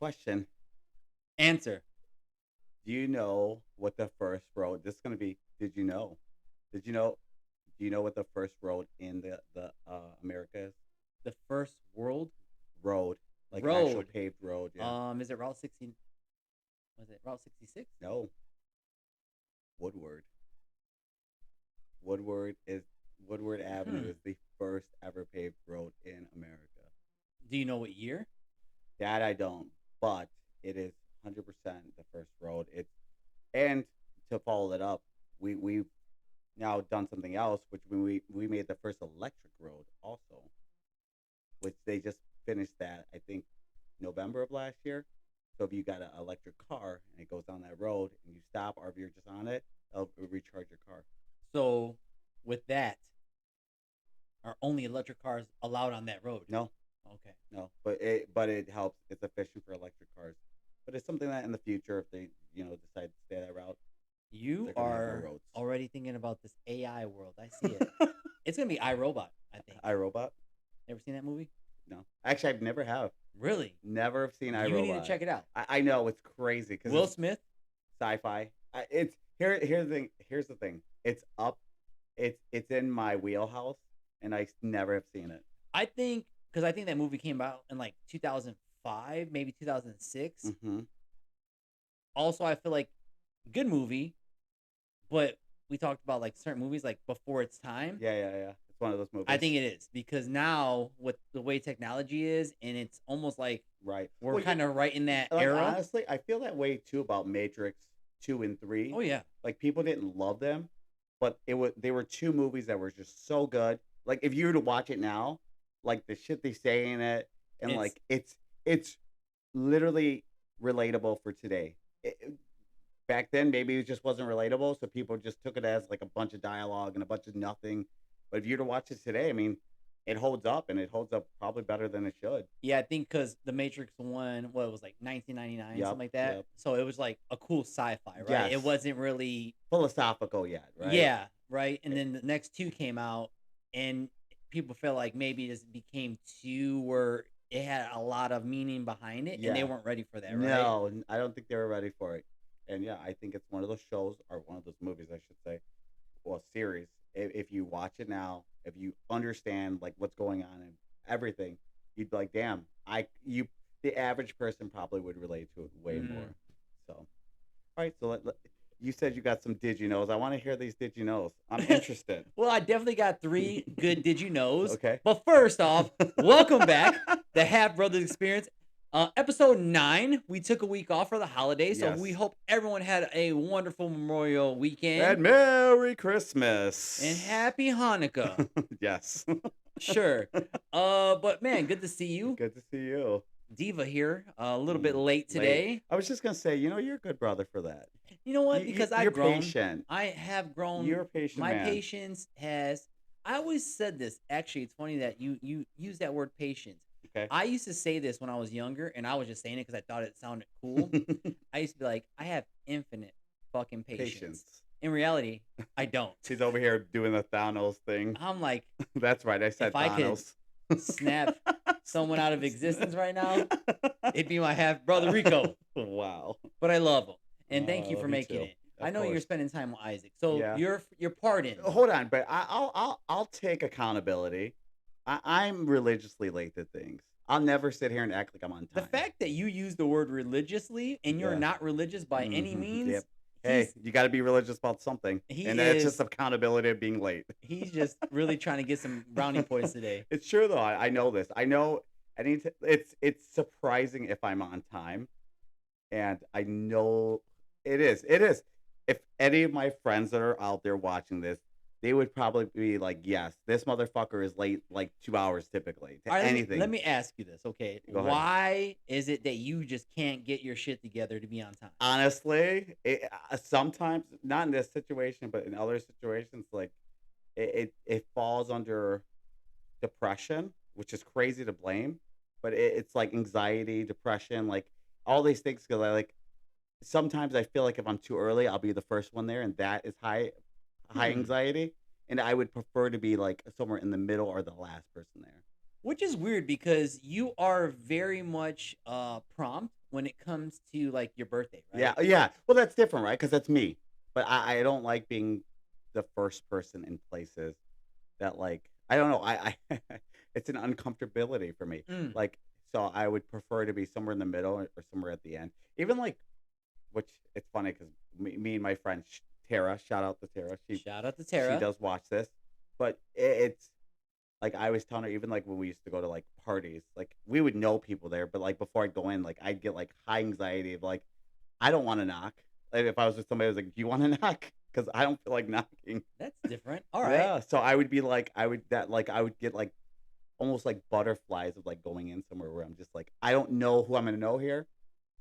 Question: Answer. Do you know what the first road? This is gonna be. Did you know? Did you know? Do you know what the first road in the America is? The first world Road, like actual road. paved road. Yeah. Is it Route 60? Was it Route 66? No. Woodward. Woodward is Woodward Avenue Hmm. is the first ever paved road in America. Do you know what year? That I don't, but it is 100% the first road. It's and to follow it up, we've now done something else, which we made the first electric road also, which they just finished that I think November of last year. So if you got an electric car and it goes down that road and you stop, or if you're just on it, it'll recharge your car. So, with that, are only electric cars allowed on that road? No, Okay. no, but it helps. It's efficient for electric cars, but it's something that in the future, if they decide to stay that route, You they're gonna have more are roads. already thinking about this AI world. I see it. It's gonna be iRobot, I think. iRobot? Ever seen that movie? No, actually, I've never have. Really? Never have seen You need to iRobot. check it out. I know it's crazy because Will it's Smith? sci-fi. It's here's the thing. Here's the thing. It's up. It's in my wheelhouse, and I never have seen it. I think because I think that movie came out in like 2005, maybe 2006. Mm-hmm. Also, I feel like good movie, but we talked about like certain movies like before its time. Yeah. It's one of those movies. I think it is because now with the way technology is, and it's almost like right. we're Well, kind of right in that like era. honestly, I feel that way too about Matrix 2 and 3. Oh yeah, Like people didn't love them, but they were two movies that were just so good. Like if you were to watch it now, like the shit they say in it, and it's like it's literally relatable for today. Back then, maybe it just wasn't relatable, so people just took it as like a bunch of dialogue and a bunch of nothing. But if you were to watch it today, I mean, it holds up, and it holds up probably better than it should. yeah. I think because the Matrix one, what it was like 1999, something Yep, like that. yep. So it was like a cool sci-fi, right? It Yes, wasn't really, philosophical yet, right? yeah, right. And then the next two came out, and people felt like maybe this became too where it had a lot of meaning behind it, and they Yeah. weren't ready for that, right? No, I don't think they were ready for it. And yeah, I think it's one of those shows or one of those movies, I should say, well, series. If you watch it now, if you understand like what's going on and everything, you'd be like, damn, the average person probably would relate to it way Mm. more. So, all right, so you said you got some did you knows. I want to hear these did you knows. I'm interested. Well, I definitely got three good did you knows. Okay. But first off, welcome back, the Half Brothers Experience. Episode 9. We took a week off for the holidays, so we Yes. hope everyone had a wonderful Memorial weekend And Merry Christmas. and Happy Hanukkah. Yes. Sure. But man, good to see you. Good to see you. Diva here, a little bit late today. I was just gonna say, you're a good brother for that. You know what? Because you're I've grown. patient. I have grown. You're a patient My man. patience has. I always said this. Actually, it's funny that you use that word patience. Okay. I used to say this when I was younger, and I was just saying it because I thought it sounded cool. I used to be like, I have infinite fucking patience. In reality, I don't. He's over here doing the Thanos thing. I'm like, That's right. I said if I could Thanos. snap someone out of existence right now, it'd be my half brother Rico. Wow. But I love him, and thank you for Me making too. it. Of I know you're course. spending time with Isaac, so Yeah. you're pardoned. Hold on, but I'll take accountability. I'm religiously late to things. I'll never sit here and act like I'm on The time. fact that you use the word religiously and you're Yeah. not religious by any Mhm. means, Yep. Hey, you got to be religious about something, he and that's is- just accountability of being late. he's just really trying to get some brownie points today. It's true though. I know this. I know. It's surprising if I'm on time, and I know it is. It is. If any of my friends that are out there watching this, they would probably be like, "Yes, this motherfucker is late like 2 hours typically to All right, anything." let me ask you this, okay? Go ahead. Why is it that you just can't get your shit together to be on time? Honestly, sometimes not in this situation, but in other situations, like it falls under depression, which is crazy to blame, but it's like anxiety, depression, like all these things. Because sometimes I feel like if I'm too early, I'll be the first one there, and that is high Hmm. anxiety. And I would prefer to be like somewhere in the middle or the last person there. Which is weird because you are very much prompt when it comes to like your birthday, Yeah, right? yeah. Well, that's different, right? Because that's me. But I don't like being the first person in places that like I don't know. I it's an uncomfortability for me. Mm. Like so, I would prefer to be somewhere in the middle or somewhere at the end. Even like which it's funny because me and my friend Tara, shout out to Tara. Shout out to She Tara. does watch this, but it's like I was telling her, even like when we used to go to like parties, like we would know people there, but like before I'd go in, like I'd get like high anxiety of like I don't want to knock. Like if I was with somebody, I was like, "Do you want to knock?" Because I don't feel like knocking. That's different. All right. Yeah, so I would be like, I would get like almost like butterflies of like going in somewhere where I'm just like, I don't know who I'm gonna know here,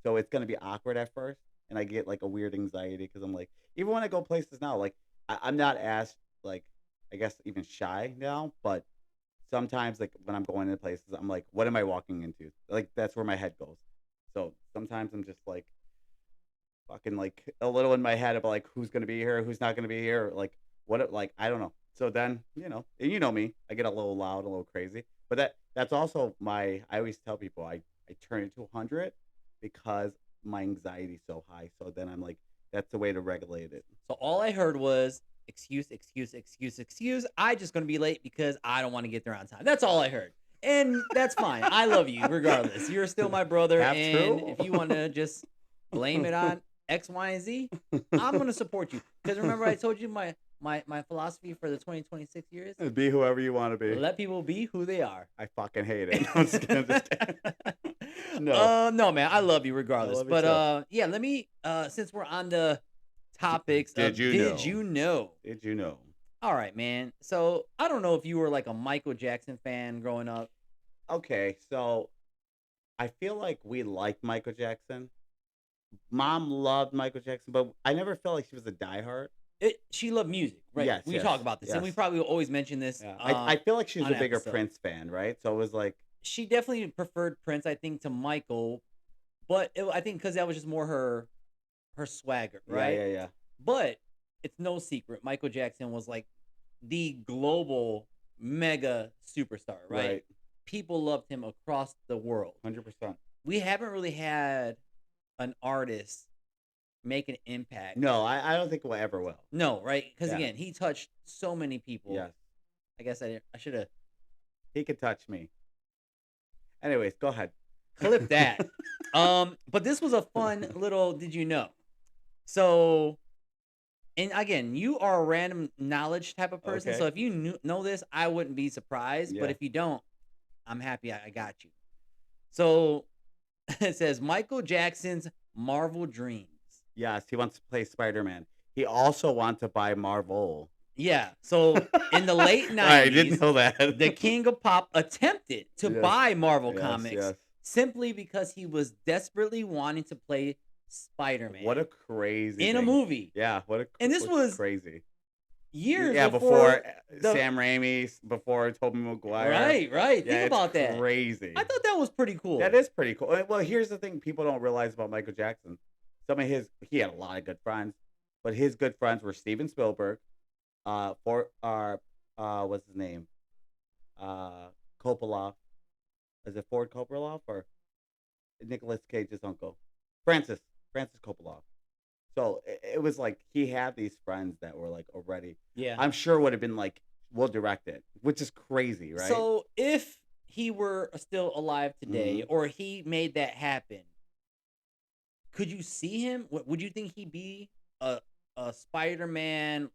so it's gonna be awkward at first, and I get like a weird anxiety because I'm like, even when I go places now, like I'm not as like I guess even shy now, but sometimes like when I'm going into places, I'm like, what am I walking into? Like that's where my head goes. So sometimes I'm just like fucking like a little in my head about like who's gonna be here, who's not gonna be here, like like I don't know. So then you know me, I get a little loud, a little crazy. But that's also my. I always tell people I turn it to 100 because my anxiety's so high. So then I'm like, that's the way to regulate it. So all I heard was excuse, excuse, excuse, excuse. I just gonna be late because I don't want to get there on time. That's all I heard. And that's fine. I love you regardless. You're still my brother. Half And true. if you want to just blame it on X, Y, and Z, I'm gonna support you. Because remember I told you my philosophy for the 2026 years? Be whoever you want to be. Let people be who they are. I fucking hate it. I'm just kidding. No, No, man, I love you I regardless. love you But too. yeah, let me since we're on the topics Did of you did know? you know? Did you know? All right, man. So I don't know if you were like a Michael Jackson fan growing up. Okay, so I feel like we like Michael Jackson. Mom loved Michael Jackson, but I never felt like she was a diehard. She loved music, right? Yes, We yes, talk about this, and we yes. probably will always mention this Yeah, I feel like she was on a an bigger episode. Prince fan, right? So it was like, She definitely preferred Prince, I think, to Michael, but I think because that was just more her swagger, yeah, right? yeah, yeah, But it's no secret, Michael Jackson was like the global mega superstar, right? right, People loved him across the world. 100%. We haven't really had an artist make an impact. No, I don't think we'll ever will. No, right? Because Yeah, again, he touched so many people. yes, I guess I should have he could touch me. Anyways, go ahead. clipped that. But this was a fun little did you know? So, and again, you are a random knowledge type of person. So Okay. if you know this, I wouldn't be surprised. But Yeah. if you don't, I'm happy I got you. So it says Michael Jackson's Marvel Dreams. Yes, he wants to play Spider-Man. He also wants to buy Marvel. Yeah. So in the late I didn't 90s, know that. the King of Pop attempted to Yes, buy Marvel yes, Comics yes. simply because he was desperately wanting to play Spider-Man What a crazy in a thing. movie. Yeah, And this was crazy. years Yeah, before before the Sam Raimi, before Tobey Maguire. right. Yeah, Think it's about that. crazy. I thought that was pretty cool. That is pretty cool. Well, here's the thing people don't realize about Michael Jackson. He had a lot of good friends, but his good friends were Steven Spielberg, what's his name? Coppola. Is it Ford Coppola or Nicolas Cage's uncle? Francis Coppola. So it was like he had these friends that were like already. Yeah. I'm sure would have been like, we'll direct it, which is crazy, right? So if he were still alive today, Mhm. or he made that happen, could you see him? Would you think he'd be a Spider-Man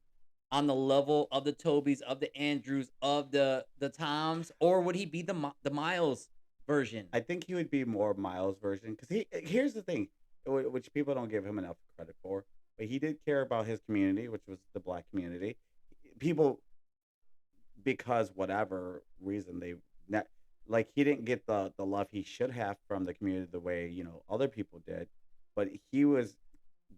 on the level of the Tobys, of the Andrews, of the Toms, or would he be the Miles version? I think he would be more Miles' version because here's the thing, which people don't give him enough credit for, but he did care about his community, which was the black community. People, because whatever reason they not, like he didn't get the love he should have from the community the way other people did, but he was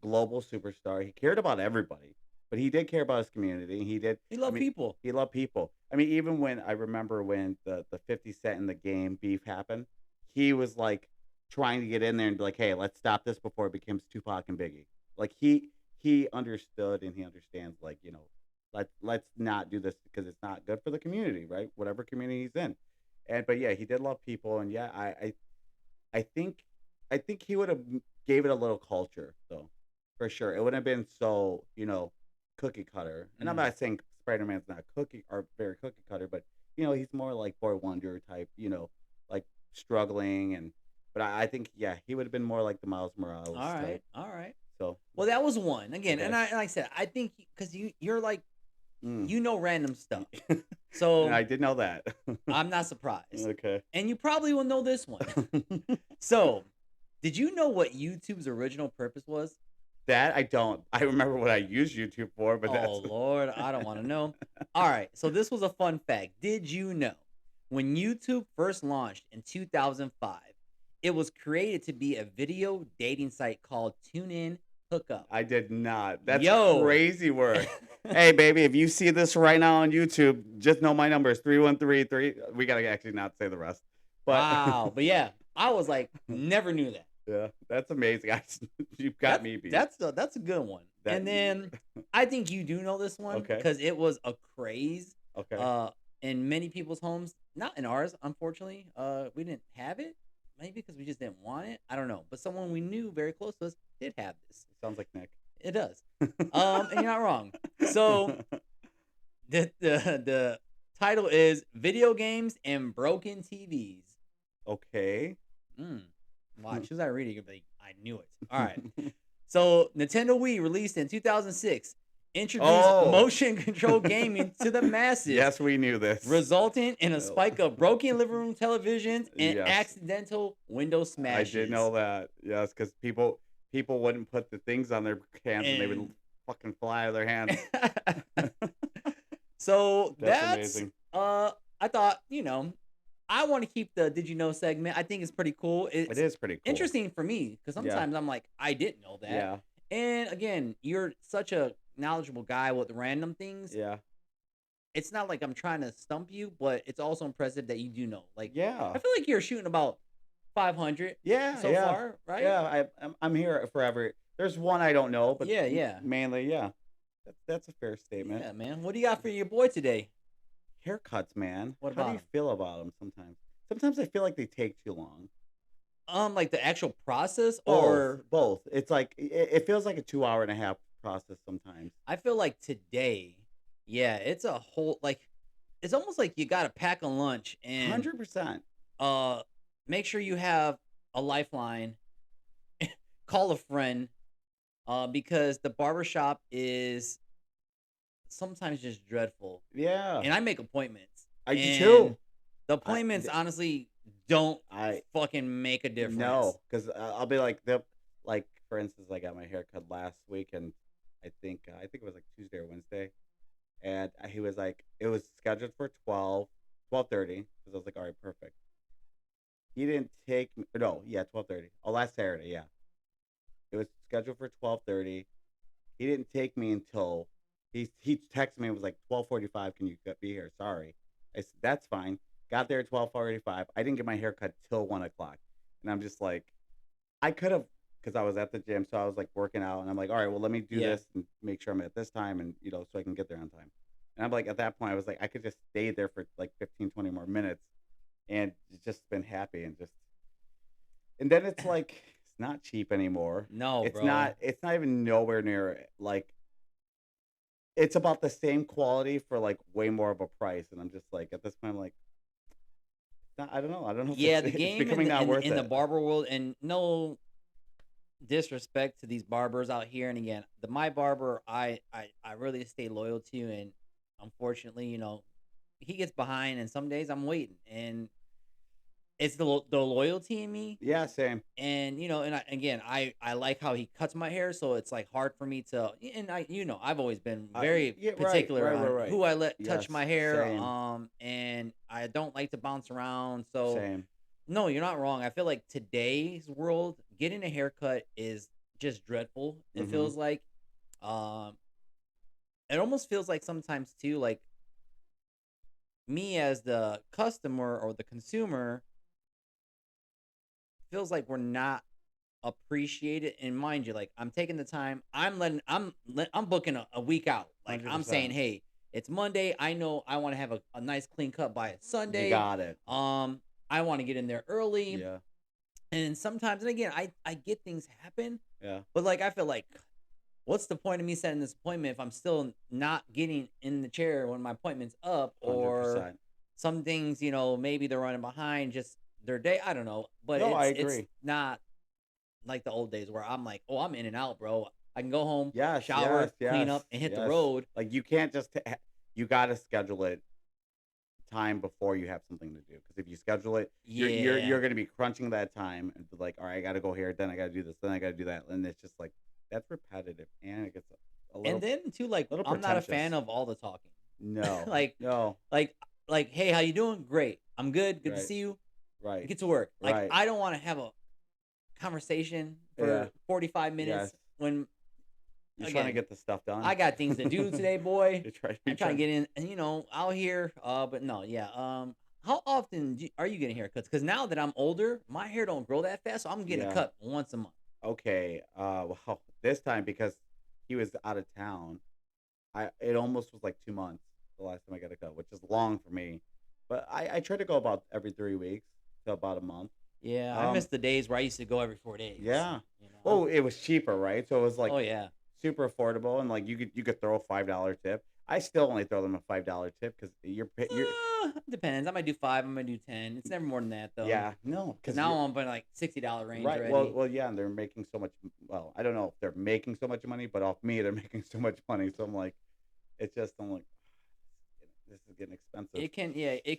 global superstar. He cared about everybody, but he did care about his community. He did. He I loved mean, people. he loved people. I mean, even when I remember when the 50 Cent in the game beef happened, he was like trying to get in there and be like, "Hey, let's stop this before it becomes Tupac and Biggie." Like he understood and he understands like let's not do this because it's not good for the community, right? Whatever community he's in. And but yeah, he did love people, and yeah, I think I think he would have gave it a little culture though, for sure. It wouldn't have been so cookie cutter. And I'm Mm. not saying Spider Man's not cookie or very cookie cutter, but he's more like Boy Wonder type. Like struggling and. But I think yeah, he would have been more like the Miles Morales All right, type. all right. So Well, that was one again, and okay, like I said, I think because you're like mm. random stuff, And so I did know that. I'm not surprised, Okay. and you probably will know this one. So, did you know what YouTube's original purpose was? That I don't. I remember what I used YouTube for, but Oh that's Lord, I don't want to know. All right, so this was a fun fact. Did you know when YouTube first launched in 2005, it was created to be a video dating site called TuneIn Hookup? I did not. That's Yo. crazy work. Hey, baby, if you see this right now on YouTube, just know my number is 3133. We gotta actually not say the rest. But Wow. But yeah, I was like, never knew that. yeah, that's amazing. You've got me beat. That's a good one. That And then I think you do know this one okay. because it was a craze Okay. in many people's homes. Not in ours, unfortunately. We didn't have it. Maybe because we just didn't want it. I don't know. But someone we knew very close to us did have this. Sounds like Nick. It does. And you're not wrong. So the title is Video Games and Broken TVs. Okay. Watch, as I read it, you'll be like, I knew it. All right. So Nintendo Wii released in 2006 introduced motion control gaming to the masses. Yes, we knew this. Resulting in a spike of broken living room televisions and accidental window smashes. I did know that. Yes, because people wouldn't put the things on their hands and they would fucking fly out of their hands. So that's amazing. I thought, I want to keep the Did You Know segment. I think it's pretty cool. It is pretty cool. Interesting for me because sometimes I'm like, I didn't know that. Yeah. And again, you're such a knowledgeable guy with random things. Yeah. It's not like I'm trying to stump you, but it's also impressive that you do know. Like, yeah. I feel like you're shooting about 500 so far, right? Yeah, I'm here forever. There's one I don't know, but yeah. Mainly, yeah. That's a fair statement. Yeah, man. What do you got for your boy today? Haircuts, man. What How about do you feel about them sometimes? Sometimes I feel like they take too long. Like the actual process or both. It's like it feels like a 2.5 hour process sometimes. I feel like today, yeah, it's a whole it's almost like you got to pack a lunch and 100%. Make sure you have a lifeline. Call a friend, because the barbershop is sometimes just dreadful. Yeah, and I make appointments. I do too. The appointments honestly don't fucking make a difference. No, because I'll be like for instance, I got my hair cut last week, and I think it was like Tuesday or Wednesday, and he was like, it was scheduled for 12:30, because I was like, all right, perfect. He didn't take me. No, yeah, 12:30. Oh, last Saturday, yeah. It was scheduled for 12:30. He didn't take me until he texted me and was like 12:45. Can you be here? Sorry. I said that's fine. Got there at 12:45. I didn't get my hair cut till 1 o'clock, and I'm just like, I could have, because I was at the gym, so I was like working out, and I'm like, all right, well, let me do this and make sure I'm at this time, and so I can get there on time. And I'm like, at that point, I was like, I could just stay there for like 15, 20 more minutes, and just been happy, and then it's like it's not cheap anymore. No, it's bro. not. It's not even nowhere near like. It's about the same quality for like way more of a price, and I'm just like, at this point, I'm like, I don't know. Yeah, the game it's becoming in the barber world, and no disrespect to these barbers out here, and again, my barber, I really stay loyal to, and unfortunately, he gets behind, and some days I'm waiting, and it's the loyalty in me. Yeah, same. And I like how he cuts my hair, so it's like hard for me to, and I've always been very particular on who I let touch my hair. Same. And I don't like to bounce around. So same. No, you're not wrong. I feel like today's world, getting a haircut is just dreadful. It feels like, it almost feels like sometimes too, like me as the customer or the consumer, feels like we're not appreciated. And mind you, like I'm taking the time, I'm booking a week out. Like 100%. I'm saying, hey, It's Monday. I know I want to have a nice clean cut by You Sunday. got it. I want to get in there early. Yeah. And sometimes, and again, I get things happen, Yeah. but like I feel like, what's the point of me setting this appointment if I'm still not getting in the chair when my appointment's up, or 100%. some things, maybe they're running behind just their day. I don't know, but No, I it's agree. not like the old days where I'm like, oh, I'm in and out, bro. I can go home, Yes, yes, shower, clean yes, up, and hit the yes. road. Like you can't just you got to schedule it time before you have something to do, because if you schedule it, you're Yeah. going to be crunching that time and be like, all right, I got to go here, then I got to do this, then I got to do that, and it's just like that's repetitive and it gets a And little then too, like, I'm not a fan pretentious. of all the talking. No, like, no, like, hey, how you doing? Great. I'm good. Good to right, see you. right, Get to work. Like, right, I don't want to have a conversation yeah, for 45 yes. minutes when, You're trying to again, get the stuff done. I got things to do today, boy. You're I'm trying to trying. get in, out here. But no, yeah. How often are you getting haircuts? Because now that I'm older, my hair don't grow that fast, so I'm getting a Yeah. cut once a month. Okay. Well, this time because he was out of town, it almost was like 2 months the last time I got a cut, which is long for me. But I try to go about every 3 weeks to about a month. Yeah, I miss Um, the days where I used to go every 4 days. yeah. You know, Well, it was cheaper, right? So it was like oh yeah. super affordable, and like you could throw a $5 tip. I still only throw them a $5 tip because you're Depends. I might do 5. I might do 10. It's never more than that though. yeah, no, Because because now you're I'm in like $60 range right. Well, already. yeah, and they're making so much. Well, I don't know if they're making so much money, but off me, they're making so much money. So I'm like, it's just I'm like, this is getting expensive. It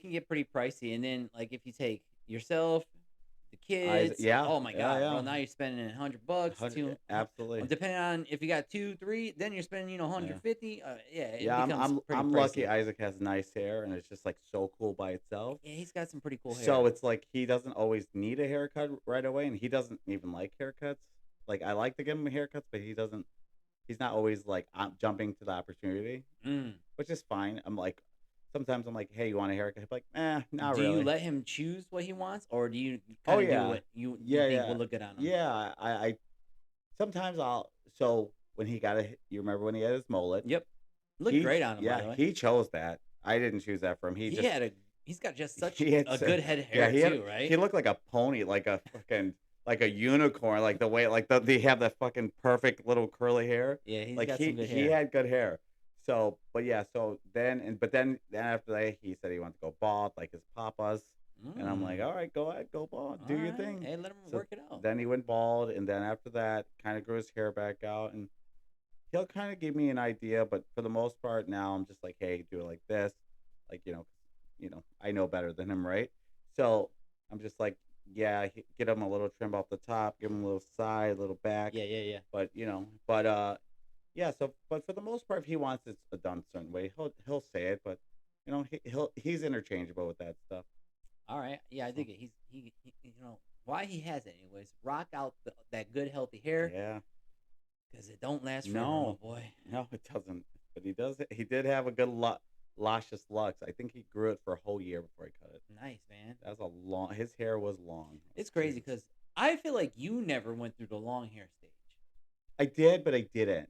can get pretty pricey. And then like if you take yourself, the I kids, yeah, oh my yeah, god, bro! yeah. Now you're spending $100 100, to, absolutely. depending on if you got 2, 3, then you're spending Yeah, 150. Yeah, it yeah. I'm becomes I'm pretty I'm lucky. pricey. Isaac has nice hair, and it's just like so cool by itself. Yeah, he's got some pretty cool So hair. it's like he doesn't always need a haircut right away, and he doesn't even like haircuts. Like I like to give him haircuts, but he doesn't. He's not always like I'm jumping to the opportunity, Mm. which is fine. I'm like, sometimes I'm like, hey, you want a haircut? He's like, not Do you really. let him choose what he wants, or do you Oh kind of do yeah, what you yeah, think yeah, will look good on him? yeah. I sometimes I'll. So when he got you remember when he had his mullet? Yep, looked great on him, by Yeah, the way. he chose that. I didn't choose that for him. He had a He's got just such He had a good head of yeah, hair too, right? he looked like a pony, like a fucking like a unicorn, like the way like they have that fucking perfect little curly hair. Yeah, he's Like got some good he hair. had good hair. So, but yeah, so then after that he said he wanted to go bald like his papa's, and I'm like, Mm. all right, go ahead, go bald, All do your right, thing. hey, let him So work it out. then he went bald, and then after that, kind of grew his hair back out, and he'll kind of give me an idea, but for the most part now I'm just like, hey, do it like this, like I know better than him, right? So I'm just like, yeah, get him a little trim off the top, give him a little side, a little back, Yeah, yeah, yeah. but yeah. So, but for the most part, if he wants it done a certain way, he'll say it, but he's interchangeable with that stuff. All right, yeah, I So dig it. Why he has it anyways. Rock out that good healthy hair, yeah, because it don't last forever, my no, boy. no, it doesn't. But he does. He did have a good luscious locks. I think he grew it for a whole year before he cut it. Nice, man. That's a long. His hair was long. It's crazy Jesus. because I feel like you never went through the long hair stage. I did, but I didn't.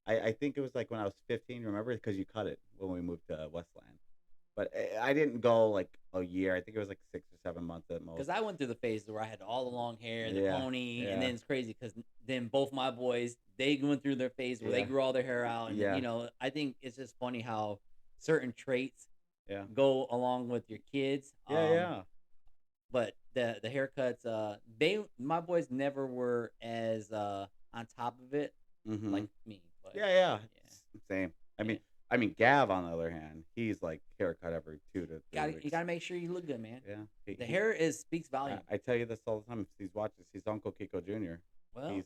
I think it was like when I was 15. Remember, because you cut it when we moved to Westland. But I didn't go like a year. I think it was like 6 or 7 months at Because most. I went through the phase where I had all the long hair, the Yeah, pony, and yeah, then it's crazy because then both my boys, they went through their phase where they yeah, grew all their hair out, and yeah, I think it's just funny how certain traits yeah, go along with your kids. yeah, yeah. But the haircuts, my boys never were as on top of it Mm-hmm. like me, but Yeah, yeah. yeah, Same. I yeah. mean, Gav on the other hand, he's like haircut every 2 to 3 You weeks. gotta make sure you look good, man. Yeah, The hair is speaks I, volume. I tell you this all the time. If he's watching, he's Uncle Kiko Jr. Well, He's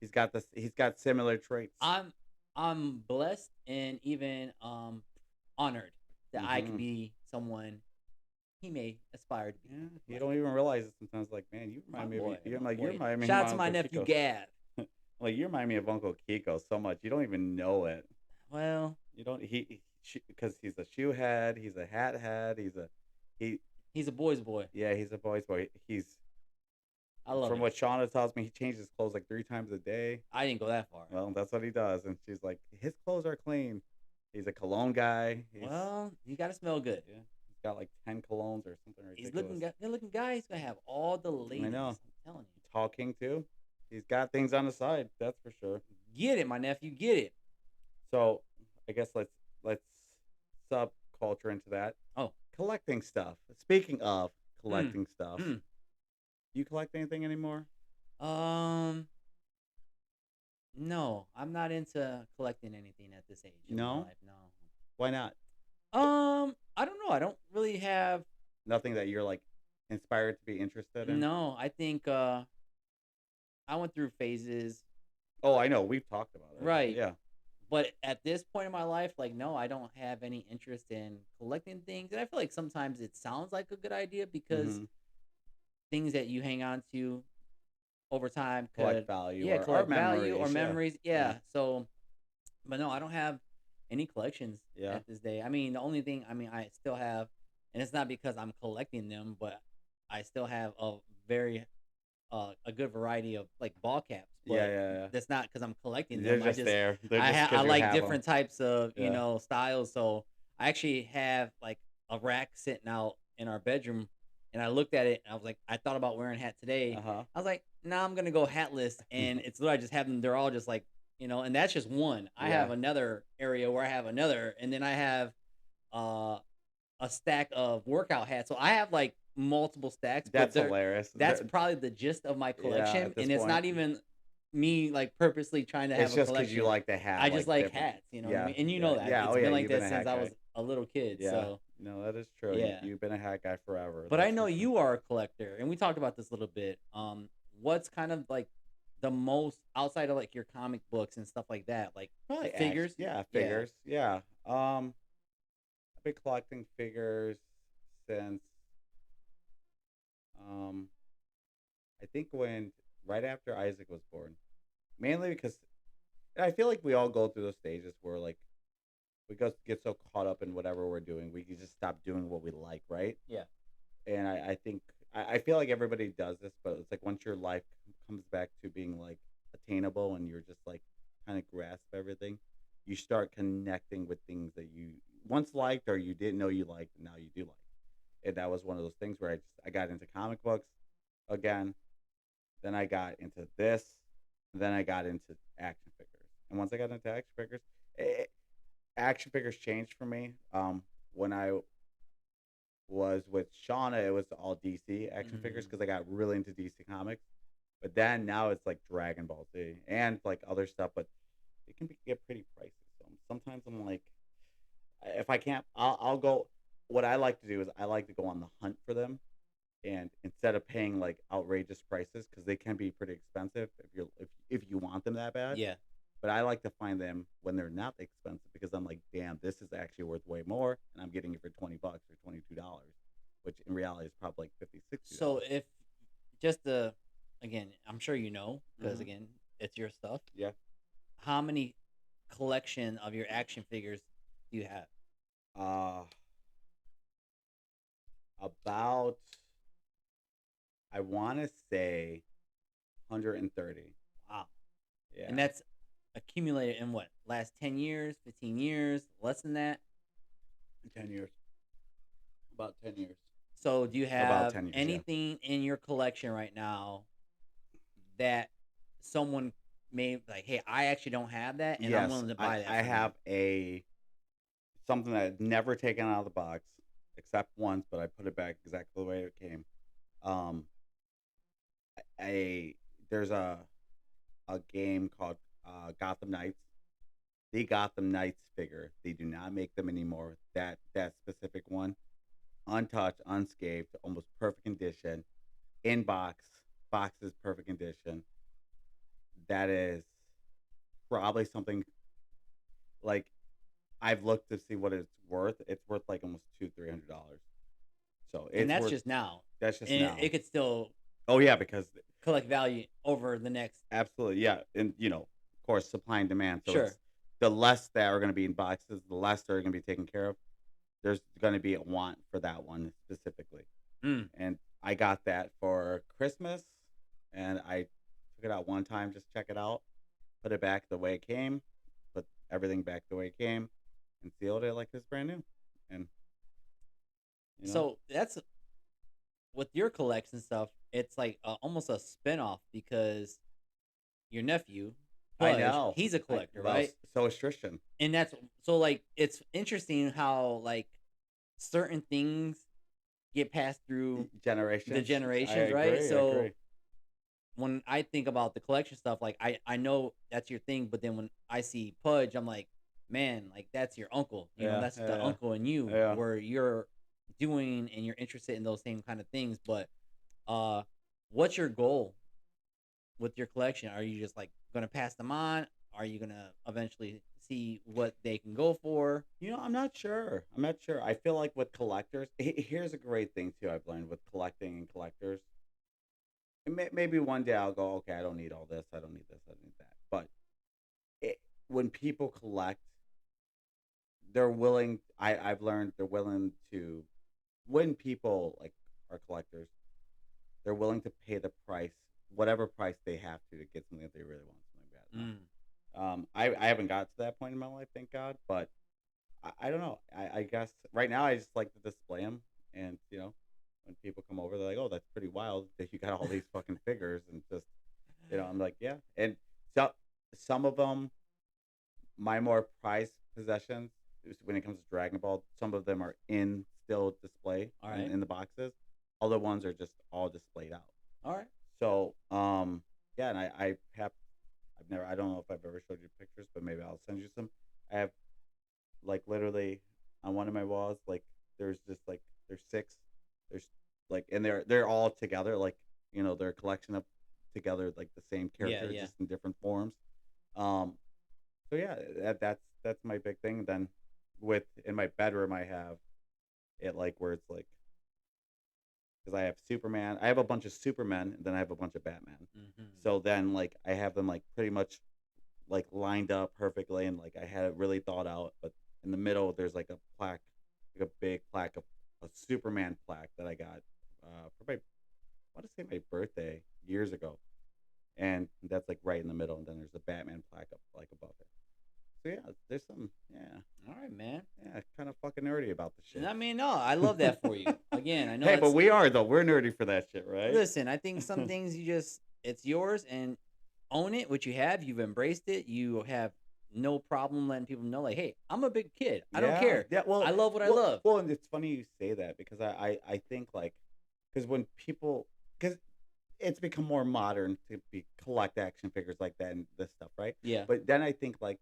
he's got this. He's got similar traits. I'm blessed and even honored that I could Mm-hmm. be someone he may aspire to be. Yeah, you Like don't even realize it sometimes. Like, man, you my remind me of boy, you're my like you boy. remind me of Shout out my to my Uncle nephew Kiko. Gav. Like you remind me of Uncle Kiko so much. You don't even know it. Well, You don't because he's a shoe head. He's a hat head. He he's a boy's boy. yeah. He's a boy's boy. He's I love from it. what Shauna tells me. He changes his clothes like 3 times a day. I didn't go that far. Well, that's what he does. And she's like, his clothes are clean. He's a cologne guy. Well, you got to smell good. Yeah, he's got like 10 colognes or something He's ridiculous. good looking guy. He's gonna have all the I ladies. know. I'm telling you. Tall king too. He's got things on the side. That's for sure. Get it, my nephew. Get it. So I guess let's subculture into that. Oh, Collecting stuff. Speaking of mm, collecting stuff, mm. do you collect anything anymore? Um, no, I'm not into collecting anything at this age in my No. life. No. Why not? I don't know. I don't really have. Nothing that you're like inspired to be interested in. No, I think I went through phases. Oh, I know. We've talked about it. Right. Yeah. But at this point in my life, like, no, I don't have any interest in collecting things. And I feel like sometimes it sounds like a good idea because Mm-hmm. things that you hang on to over time could, Collect value. yeah, Or collect value memories. or Yeah. memories. Yeah. So, but no, I don't have any collections Yeah. at this day. I mean, the only thing, I mean, I still have, and it's not because I'm collecting them, but I still have a good variety of like ball caps. But Yeah. that's not because I'm collecting They're them. just there. They're just I 'cause you like have different types of Yeah. styles. So I actually have like a rack sitting out in our bedroom, and I looked at it and I was like, I thought about wearing a hat today. Uh-huh. I was like, nah, I'm gonna go hatless, and it's literally I just have them. They're all just like and that's just one. I have Yeah. another area where I have another, and then I have uh a stack of workout hats. So I have like multiple stacks, but That's hilarious. that's probably the gist of my Yeah, collection, at this and it's not point. even me like purposely trying to It's have a just because you collection. like to have I just like different. hats, you know what I Yeah. mean? And you Yeah. know that Yeah. it's Oh yeah. been like You've been that a since hat I guy. was a little kid. Yeah. So No, that is true. yeah, You've been a hat guy forever. but I That's know for sure. you are a collector, and we talked about this a little bit. What's kind of like the most outside of like your comic books and stuff like that, like Probably figures? Yeah, Yeah. figures. Yeah. I've been collecting figures since um I think when right after Isaac was born. Mainly because and I feel like we all go through those stages where like we get so caught up in whatever we're doing, we can just stop doing what we like, right? Yeah. And I think I feel like everybody does this, but it's like once your life comes back to being like attainable and you're just like kind of grasp everything, you start connecting with things that you once liked or you didn't know you liked, and now you do like. And that was one of those things where I got into comic books again, then I got into this, and then I got into action figures. And once I got into action figures, action figures changed for me. When I was with Shauna, it was all DC action figures because I got really into DC comics. But then now it's like Dragon Ball Z and like other stuff, but it can get pretty pricey. So sometimes I'm like, if I can't, I'll go. What I like to do is I like to go on the hunt for them, and instead of paying like outrageous prices because they can be pretty expensive if you want them that bad. Yeah. But I like to find them when they're not expensive because I'm like, damn, this is actually worth way more, and I'm getting it for $20 or $22, which in reality is probably like 50, $60. So if just the again, I'm sure you know because Mhm. again, it's your stuff. Yeah. How many collection of your action figures do you have? Uh, about I want to say 130. Wow. Yeah. And that's accumulated in what? Last 10 years, 15 years, less than that? 10 years. About 10 years. So do you About have 10 years. anything in your collection right now that someone may like, hey, I actually don't have that and I'm willing to buy that. I have something that I've never taken out of the box except once, but I put it back exactly the way it came. There's a game called Gotham Knights. The Gotham Knights figure. They do not make them anymore. That specific one, untouched, unscathed, almost perfect condition, in box, boxes perfect condition. That is probably something like I've looked to see what it's worth. It's worth like almost $200-300. So and it's that's worth. just now. That's just And now. it could still Oh yeah, because collect value over the next. absolutely yeah, and of course, supply and demand. So Sure. it's the less that are going to be in boxes, the less they're going to be taken care of. There's going to be a want for that one specifically, Mm. and I got that for Christmas, and I took it out one time, just check it out, put it back the way it came, put everything back the way it came, and sealed it like it's brand new. And you know, So that's with your collection stuff. It's like almost a spinoff because your nephew, I Pudge, know. he's a collector, Well, right? so is Tristan. And that's so like it's interesting how like certain things get passed through the Generations. I generations, right? agree. I So agree. when I think about the collection stuff, like I know that's your thing, but then when I see Pudge, I'm like, man, like that's your uncle. You know, Yeah, that's the yeah, uncle in you yeah. where you're doing and you're interested in those same kind of things. But uh what's your goal with your collection? Are you just like gonna pass them on? Are you gonna eventually see what they can go for? I'm not sure. I'm not sure. I feel like with collectors, here's a great thing too. I've learned with collecting and collectors. Maybe one day I'll go, okay, I don't need all this. I don't need this. I don't need that. But when people collect, they're willing. I've learned they're willing to. When people like are collectors, they're willing to pay the price, whatever price they have to get something that they really want, something bad. Mm. I haven't got to that point in my life, thank God. But I don't know. I guess right now I just like to display them, and when people come over, they're like, "Oh, that's pretty wild that you got all these fucking figures," and just I'm like, "Yeah." And so some of them, my more prized possessions, when it comes to Dragon Ball, some of them are in still display All in, right. in the boxes. Other ones are just all displayed out. All right. So, yeah, and I don't know if I've ever showed you pictures, but maybe I'll send you some. I have like literally on one of my walls, like there's just like there's six, there's like, and they're all together, like they're a collection of together like the same Yeah, character, yeah. just in different forms. Um, so yeah, that's my big thing. Then with in my bedroom, I have it like where it's like because I have Superman. I have a bunch of Supermen, and then I have a bunch of Batman. Mm-hmm. So then, like, I have them like pretty much like lined up perfectly, and like I had it really thought out. But in the middle, there's like a plaque, like a big plaque of a Superman plaque that I got for my, I want to say my birthday years ago, and that's like right in the middle. And then there's a Batman plaque up like above it. So yeah, there's some All right, man. yeah, kind of fucking nerdy about the shit. I mean, no, I love that for you. Again, I know Hey, but it's we are though. We're nerdy for that shit, right? listen, I think some things it's yours and own it, what you have, you've embraced it, you have no problem letting people know, like, hey, I'm a big kid. I don't Yeah, care. yeah. I love what I Well, love. well, and it's funny you say that because I think like because when people because it's become more modern to be collect action figures like that and this stuff, right? Yeah. But then I think like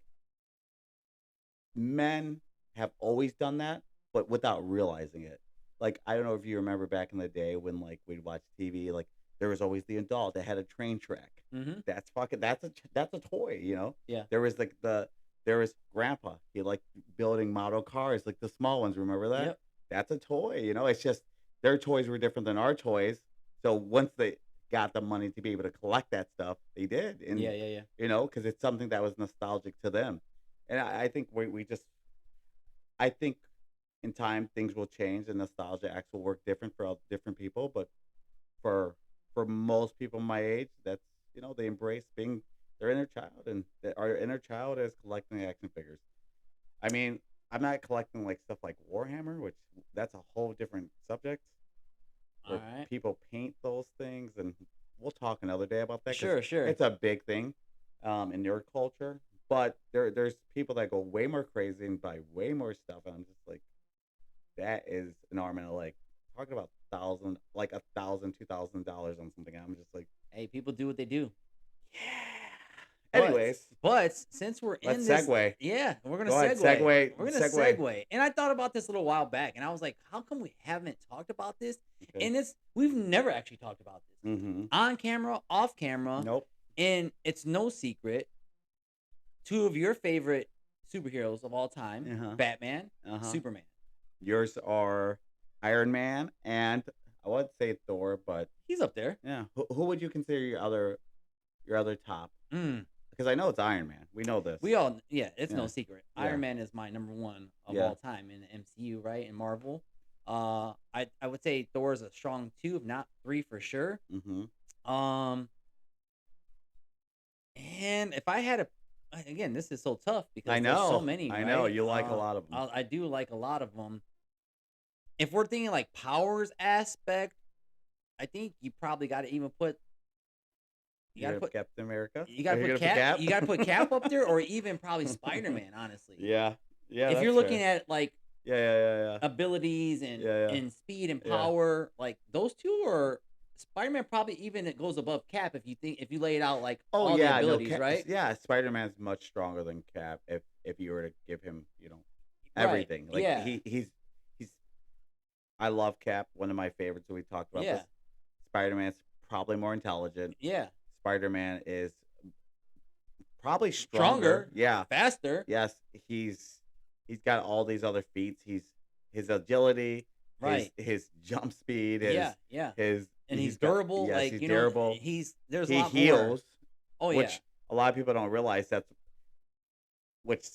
men have always done that, but without realizing it. Like I don't know if you remember back in the day when like we'd watch TV, like there was always the adult that had a train track. Mm-hmm. That's a toy, you know. Yeah. There was like there was Grandpa. He liked building model cars, like the small ones. Remember that? Yep. That's a toy, you know. It's just their toys were different than our toys. So once they got the money to be able to collect that stuff, they did, and Yeah, yeah, yeah. because it's something that was nostalgic to them. And I think we just I think in time things will change and nostalgia acts will work different for all different people. But for most people my age, that's they embrace being their inner child, and our inner child is collecting action figures. I mean, I'm not collecting like stuff like Warhammer, which that's a whole different subject All where right. people paint those things, and we'll talk another day about that because Sure, sure. it's a big thing in your culture. But there's people that go way more crazy and buy way more stuff, and I'm just like, that is an arm and a leg. Talking about like $1,000, $2,000 on something. I'm just like, Hey, people do what they do. yeah. But Anyways, since we're let's in this, segue. yeah, we're gonna Go ahead, segue. segue, We're gonna segue. segue. And I thought about this a little while back, and I was like, how come we haven't talked about this? Okay. And we've never actually talked about this Mm-hmm. on camera, off camera. Nope. And it's no secret. Two of your favorite superheroes of all time, Uh-huh. Batman, Uh-huh. Superman. Yours are Iron Man and I would say Thor, but He's up there. yeah. Who would you consider your other top? Mm. Because I know it's Iron Man. We know this. We all, yeah, it's no Yeah. secret. Yeah. Iron Man is my number one of Yeah. all time in the MCU, right? In Marvel. I would say Thor is a strong 2, if not 3 for sure. Mm-hmm. And if I had again, this is so tough I because there's so know, many, I know. right? You like a lot of them. I do like a lot of them. If we're thinking like powers aspect, I think you probably got to even put you got You're to gonna put put Captain America. you Are got to you put gonna put Cap Cap? you got to put Cap up there, or even probably Spider Man. Honestly, Yeah, yeah, if you're that's looking fair. at like Yeah, yeah, yeah, abilities and yeah, yeah, speed and yeah. power, like those two are Spider Man probably even it goes above Cap if you lay it out like Oh all the yeah, no, abilities, right? yeah. Spider Man's much stronger than Cap. If you were to give him, Right. everything. Like Yeah. he's. I love Cap. One of my favorites. We talked about this. Yeah. Spider Man's probably more intelligent. Yeah. Spider Man is probably stronger. Stronger. Yeah. Faster. Yes. He's got all these other feats. His agility, Right. his jump speed, Yeah. Yeah. his And he's got durable. yes, Like he's durable. there's a He lot more. heals, Oh yeah. which a lot of people don't realize. Which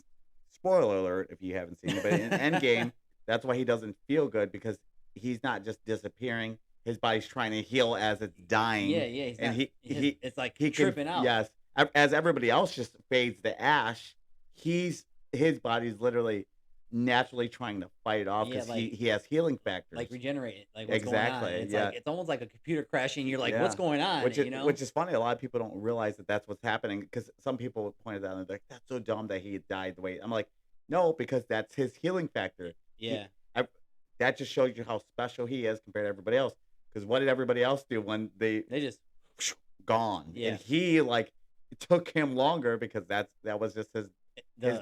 spoiler alert if you haven't seen it, but in Endgame, that's why he doesn't feel good because he's not just disappearing. His body's trying to heal as it's dying. Yeah. Yeah. He's and not, it's like he tripping out. Yes, as everybody else just fades to ash, his body's literally naturally trying to fight it off Yeah, because like he has healing factors. like regenerate it. Like what's Exactly. going on? It's Yeah. like it's almost like a computer crashing. You're like, what's Yeah. going on? Which is funny. A lot of people don't realize that that's what's happening because some people pointed out and they're like, "That's so dumb that he died the way." I'm like, "No, because that's his healing factor." Yeah. That just shows you how special he is compared to everybody else. Because what did everybody else do when They just gone? Yeah. And he like it took him longer because that was just his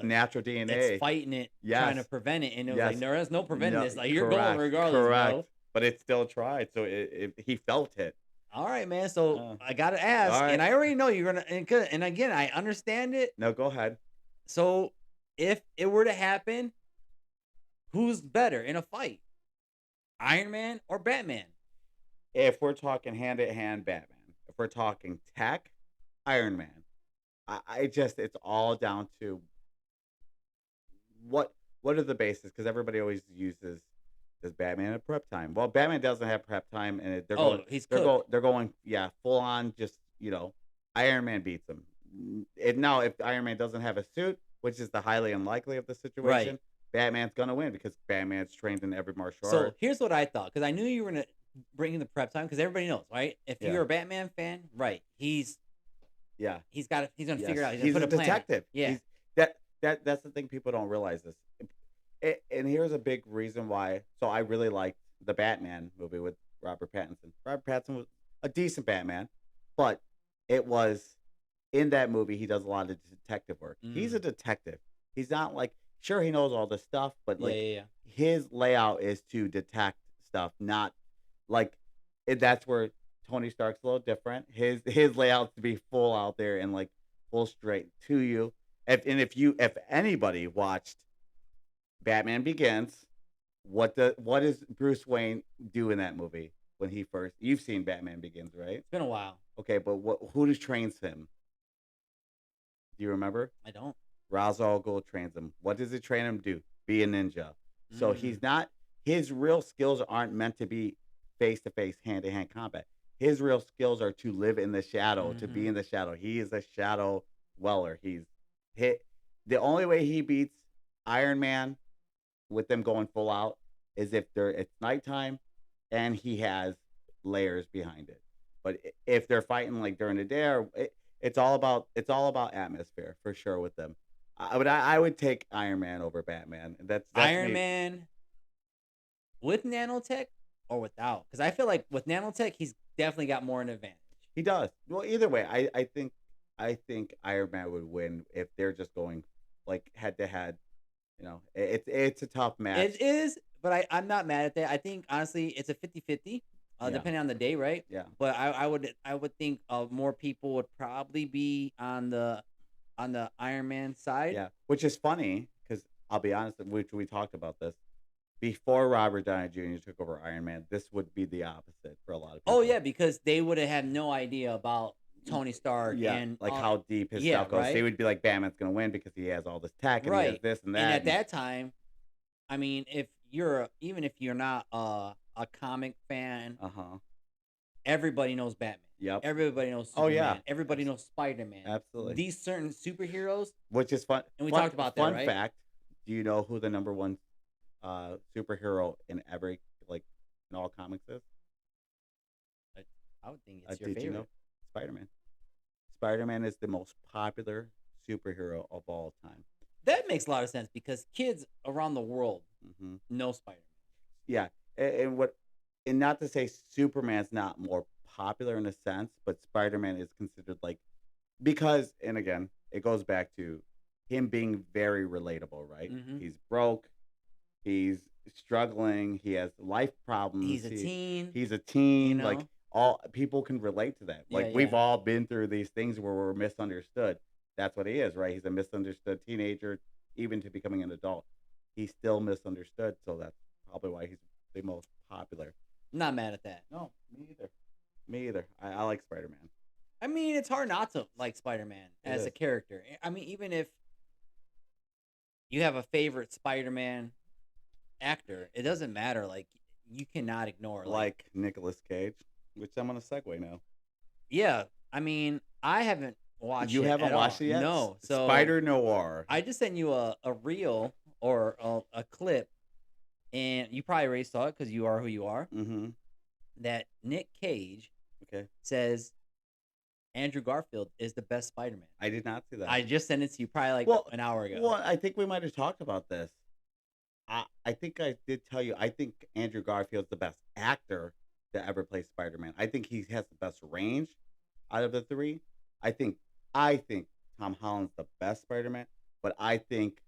natural DNA. It's fighting it, trying to prevent it, and it was like there is no preventing this. Like you're going regardless, bro. But it still tried, so he felt it. All right, man. So I gotta ask, and I already know you're gonna. And again, I understand it. No, go ahead. So if it were to happen, who's better in a fight, Iron Man or Batman? If we're talking hand to hand, Batman. If we're talking tech, Iron Man. It's all down to what are the bases? Because everybody always uses does Batman have prep time? Well, Batman doesn't have prep time, and they're going full on. Just Iron Man beats him. Now, if Iron Man doesn't have a suit, which is the highly unlikely of the situation, Right. Batman's gonna win because Batman's trained in every martial art. So here's what I thought, because I knew you were gonna bring in the prep time, because everybody knows, right? If Yeah. you're a Batman fan, right? He's gonna figure it out. He's gonna a put a plan. detective. Yeah. That's the thing people don't realize this. And here's a big reason why. So I really liked the Batman movie with Robert Pattinson. Robert Pattinson was a decent Batman, but it was in that movie he does a lot of detective work. He's a detective. He's not like sure he knows all this stuff, but like his layout is to detect stuff, not like that's where Tony Stark's a little different. His layout to be full out there and like full straight to you. If anybody watched Batman Begins, what does Bruce Wayne do in that movie when he first? You've seen Batman Begins, right? It's been a while. Okay, but who trains him? Do you remember? I don't. Ra's al Ghul trains him. What does he train him to do? Be a ninja. So he's not. His real skills aren't meant to be face to face, hand to hand combat. His real skills are to live in the shadow, to be in the shadow. He is a shadow dweller. The only way he beats Iron Man with them going full out is if it's nighttime and he has layers behind it. But if they're fighting like during the day, it's all about atmosphere for sure with them. I would take Iron Man over Batman. That's Iron Man with nanotech or without? Because I feel like with nanotech, he's definitely got more an advantage. He does. Well, either way, I think Iron Man would win if they're just going like head to head. It's a tough match. It is, but I'm not mad at that. I think honestly, it's a 50-50, depending on the day, right? Yeah. But I would think more people would probably be on the Iron Man side. Yeah, which is funny because I'll be honest, which we talked about this before Robert Downey Jr. took over Iron Man. This would be the opposite for a lot of people. Oh yeah, because they would have had no idea about Tony Stark and like how deep his stuff goes. Right? They would be like, Batman's gonna win because he has all this tech and he has this and that. And at that time, I mean, even if you're not a comic fan, everybody knows Batman. Yep. Everybody knows Oh yeah. Superman. Everybody knows Spider-Man. Absolutely. These certain superheroes, Which is fun. and we Fun. talked about that, Fun right? fact. Do you know who the number one superhero in every like in all comics is? I would think it's your Did you know? favorite. Spider-Man. Spider-Man is the most popular superhero of all time. That makes a lot of sense because kids around the world Hmm know Spider-Man. Yeah, and what, and not to say Superman's not more popular in a sense, but Spider-Man is considered like because, and again, it goes back to him being very relatable, right? Mm-hmm. He's broke, he's struggling, he has life problems, He's a teen, he's a you teen, like know. all people can relate to that. Yeah, Like we've yeah. all been through these things where we're misunderstood. That's what he is, right? He's a misunderstood teenager, even to becoming an adult. He's still misunderstood, so that's probably why he's the most popular. Not mad at that. No, me either. Me either. I like Spider Man. I mean, it's hard not to like Spider-Man It as a is. character. I mean, even if you have a favorite Spider-Man actor, it doesn't matter. Like, you cannot ignore. Like Nicolas Cage, which I'm gonna segue now. Yeah. I mean, I haven't watched You it haven't at watched all. it yet? No. So Spider Noir. I just sent you a reel or a clip, and you probably already saw it because you are who you are. Mm-hmm. That Nick Cage Okay. says Andrew Garfield is the best Spider-Man. I did not see that. I just sent it to you probably like an hour ago. Well, I think we might have talked about this. I think I did tell you. I think Andrew Garfield's the best actor to ever play Spider Man. I think he has the best range out of the three. I think Tom Holland's the best Spider Man, but I think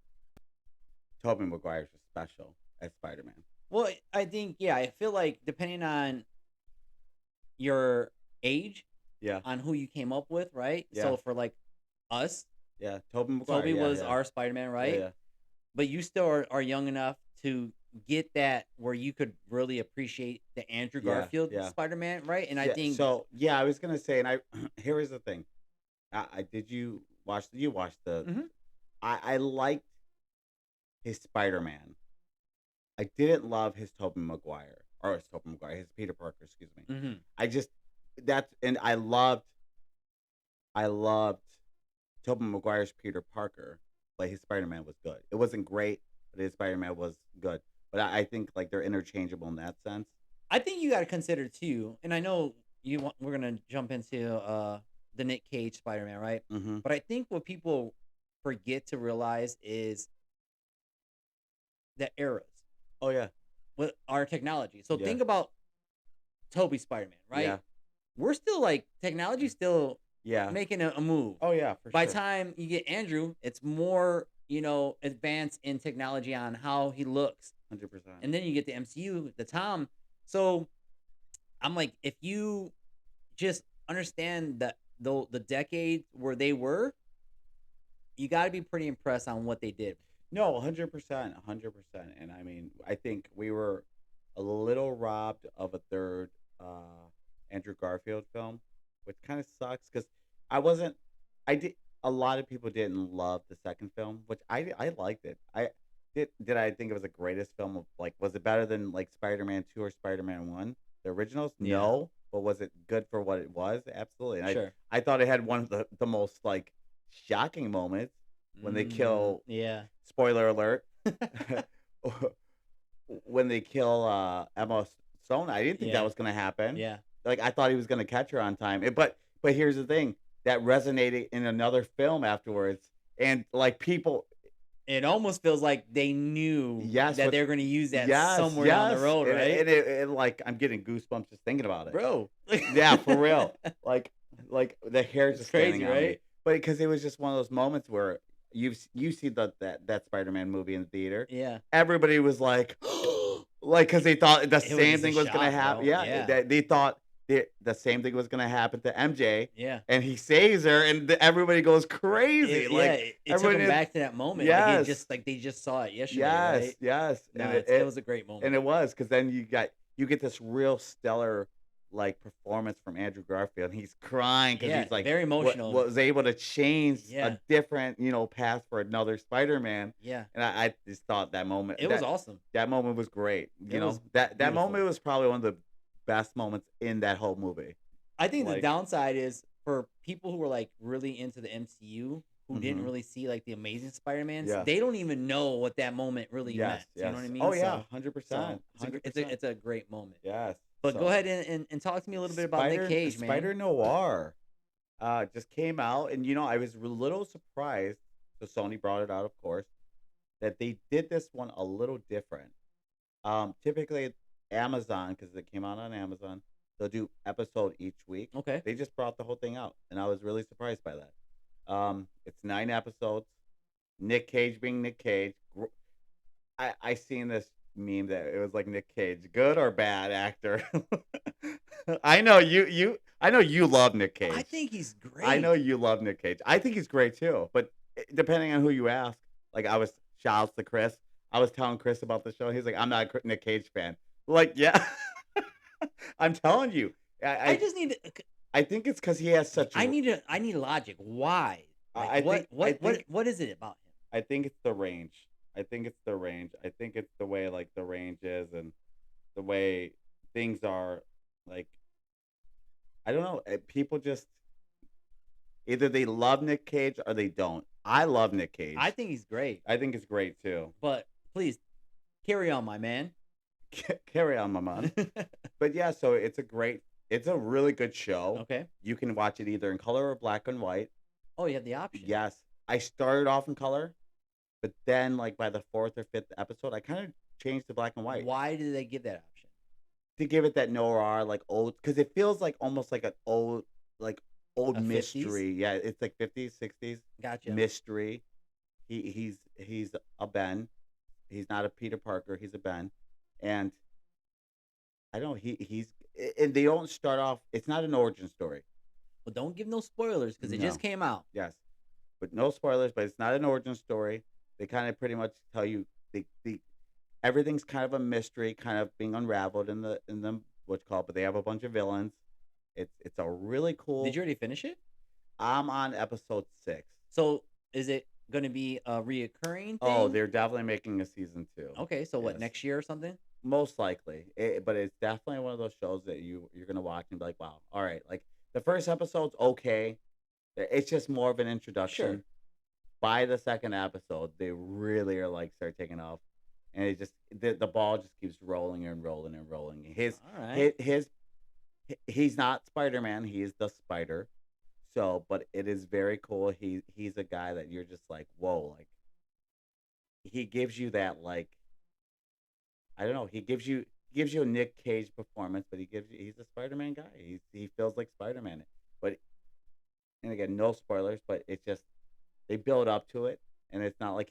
Tobey Maguire's special as Spider Man. Well, I think I feel like depending on your age, Yeah, on who you came up with, right? Yeah. So for like us, yeah. Tobey Maguire. Toby yeah, was yeah. our Spider-Man, right? Yeah, But you still are young enough to get that where you could really appreciate the Andrew Yeah, Garfield yeah. Spider-Man, right? And I yeah. think So. Yeah, I was gonna say, and I here is the thing. I did you watch? You watched the? Mhm. I liked his Spider Man. I didn't love his his Peter Parker. Excuse me. Mhm. I just and I loved Tobey Maguire's Peter Parker. Like his Spider Man was good. It wasn't great, but his Spider Man was good. But I think like they're interchangeable in that sense. I think you got to consider too, and I know we're gonna jump into the Nick Cage Spider-Man, right? Mm-hmm. But I think what people forget to realize is the eras Oh yeah. with our technology. So Yeah. think about Toby Spider-Man, right? Yeah. We're still like technology's still Yeah. making a move. Oh yeah. For By sure. time you get Andrew, it's more advanced in technology on how he looks, 100%. and then you get the MCU, the Tom. So I'm like, if you just understand that the decade where they were, you got to be pretty impressed on what they did. No, 100%, 100%. And I mean, I think we were a little robbed of a third Andrew Garfield film, which kind of sucks because I wasn't. I did. A lot of people didn't love the second film, which I liked it. Did I think it was the greatest film of like was it better than like Spider-Man 2 or Spider-Man 1? The originals? Yeah. No. But was it good for what it was? Absolutely. And Sure. I thought it had one of the most like shocking moments when they kill Yeah. spoiler alert when they kill Emma Stone. I didn't think Yeah. that was gonna happen. Yeah. Like I thought he was gonna catch her on time. But here's the thing that resonated in another film afterwards, and like people. It almost feels like they knew Yes, that what- they're going to use that Yes, somewhere down the yes. road, And right? it like I'm getting goosebumps just thinking about it, Bro. Yeah, for real. Like the hair's It's just crazy, standing on me. right? But because it was just one of those moments where you see that Spider-Man movie in the theater. Yeah. Everybody was like, like because they thought the was same just a thing was gonna shock, happen. bro. Yeah, Yeah. They thought the same thing was gonna happen to MJ, Yeah. and he saves her, and everybody goes crazy. It, like yeah, it took everybody them is- back to that moment. Yes. Like they just saw it yesterday, yes, right? yes, No, and it was a great moment. and it was because then you get this real stellar like performance from Andrew Garfield. He's crying because Yeah, he's like very emotional. was able to change Yeah. a different path for another Spider-Man. Yeah. And I just thought that moment It was awesome. that moment was great. It was that beautiful. moment was probably one of the best moments in that whole movie. I think the Like, downside is for people who are like really into the MCU who didn't hmm really see like the Amazing Spider-Mans, yes, they don't even know what that moment really yes, meant. You know what I yes. mean? Oh yeah, So, 100%, it's a hundred percent. it's a great moment. Yes. But go So ahead and talk to me a little bit about Nick Cage, man. Spider Noir just came out, and I was a little surprised. So Sony brought it out, of course, that they did this one a little different. Typically Amazon, because it came out on Amazon, they'll do episode each week. Okay. They just brought the whole thing out, and I was really surprised by that. It's 9 episodes. Nick Cage being Nick Cage. I seen this meme that it was like Nick Cage, good or bad actor. I know you love Nick I Cage. think he's I know great. you love Nick Cage. I think he's great too, but depending on who you ask, like shout outs to Chris. I was telling Chris about the show. He's like, I'm not a Nick Cage fan. Like, yeah, I'm telling you. I I I, just need I think it's because he has such. I need logic. Why? Like what is it about him? I think it's the range. I think it's the range. I think it's the way like the range is and the way things are. Like, I don't know. People just either they love Nick Cage or they don't. I love Nick I Cage. think he's great. I think it's great too. But please carry on, my man. Carry on, my man. But yeah, so it's a really good show. Okay. You can watch it either in color or black and white. Oh, you have the option. Yes, I started off in color, but then like by the fourth or fifth episode, I kind of changed to black and white Why did they give that option? to give it that noir, like old, because it feels like almost like an old A 50s? mystery. Yeah, it's like 50s, 60s Gotcha. mystery. He's a Ben. He's not a Peter Parker. He's a Ben, and I don't know. And they don't start off. It's not an origin story. Well, don't give no spoilers because it just No. came out. Yes, but no spoilers. But it's not an origin story. They kind of pretty much tell you the everything's kind of a mystery, kind of being unraveled in the what's called. But they have a bunch of villains. It's a really cool. Did you already finish it? I'm on episode 6. So is it going to be a reoccurring thing? Oh, they're definitely making a season 2. Okay, so what, Yes. next year or something? Most likely, but it's definitely one of those shows that you're gonna watch and be like, wow, all right. Like the first episode's okay. It's just more of an introduction. Sure. By the second episode, they really are like start taking off, and it just the ball just keeps rolling and rolling and rolling. All right. He's not Spider-Man. He is the Spider. So, but it is very cool. He's a guy that you're just like, whoa, like he gives you that like I don't know. He gives you a Nick Cage performance, but he's a Spider-Man guy. He feels like Spider-Man. But and again, no spoilers, but it's just they build up to it, and it's not like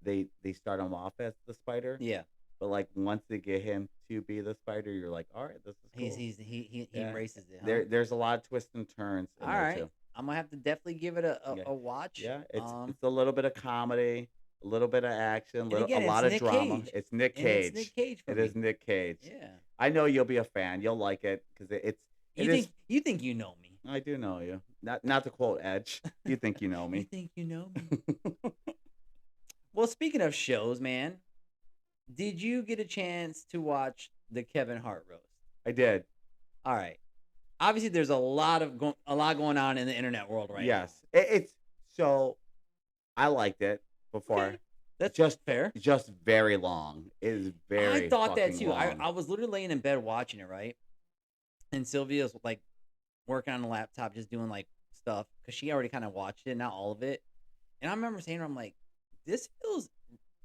they start him off as the Spider. Yeah. But like once they get him to be the Spider, you're like, all right, this is cool. He Yeah. embraces it. Huh? There's a lot of twists and turns. In All there right. too. I'm gonna have to definitely give it Yeah. a watch. Yeah, it's a little bit of comedy, a little bit of action, And again, a lot it's of Nick drama. Cage. It's Nick And Cage. it's Nick Cage for It me. is Nick Cage. Yeah. I know you'll be a fan. You'll like it because it is. You think you know me? I do know you. Not to quote Edge. You think you know You me? think you know me? Well, speaking of shows, man, did you get a chance to watch the Kevin Hart roast? I did. All right. Obviously, there's a lot going on in the internet world right Yes. now. It's so. I liked it before. Okay. That's Just fair. Just very long. It is very. I thought that fucking too. long. I was literally laying in bed watching it, right? And Sylvia's like working on the laptop, just doing like stuff because she already kind of watched it, not all of it. And I remember saying to her, I'm like, this feels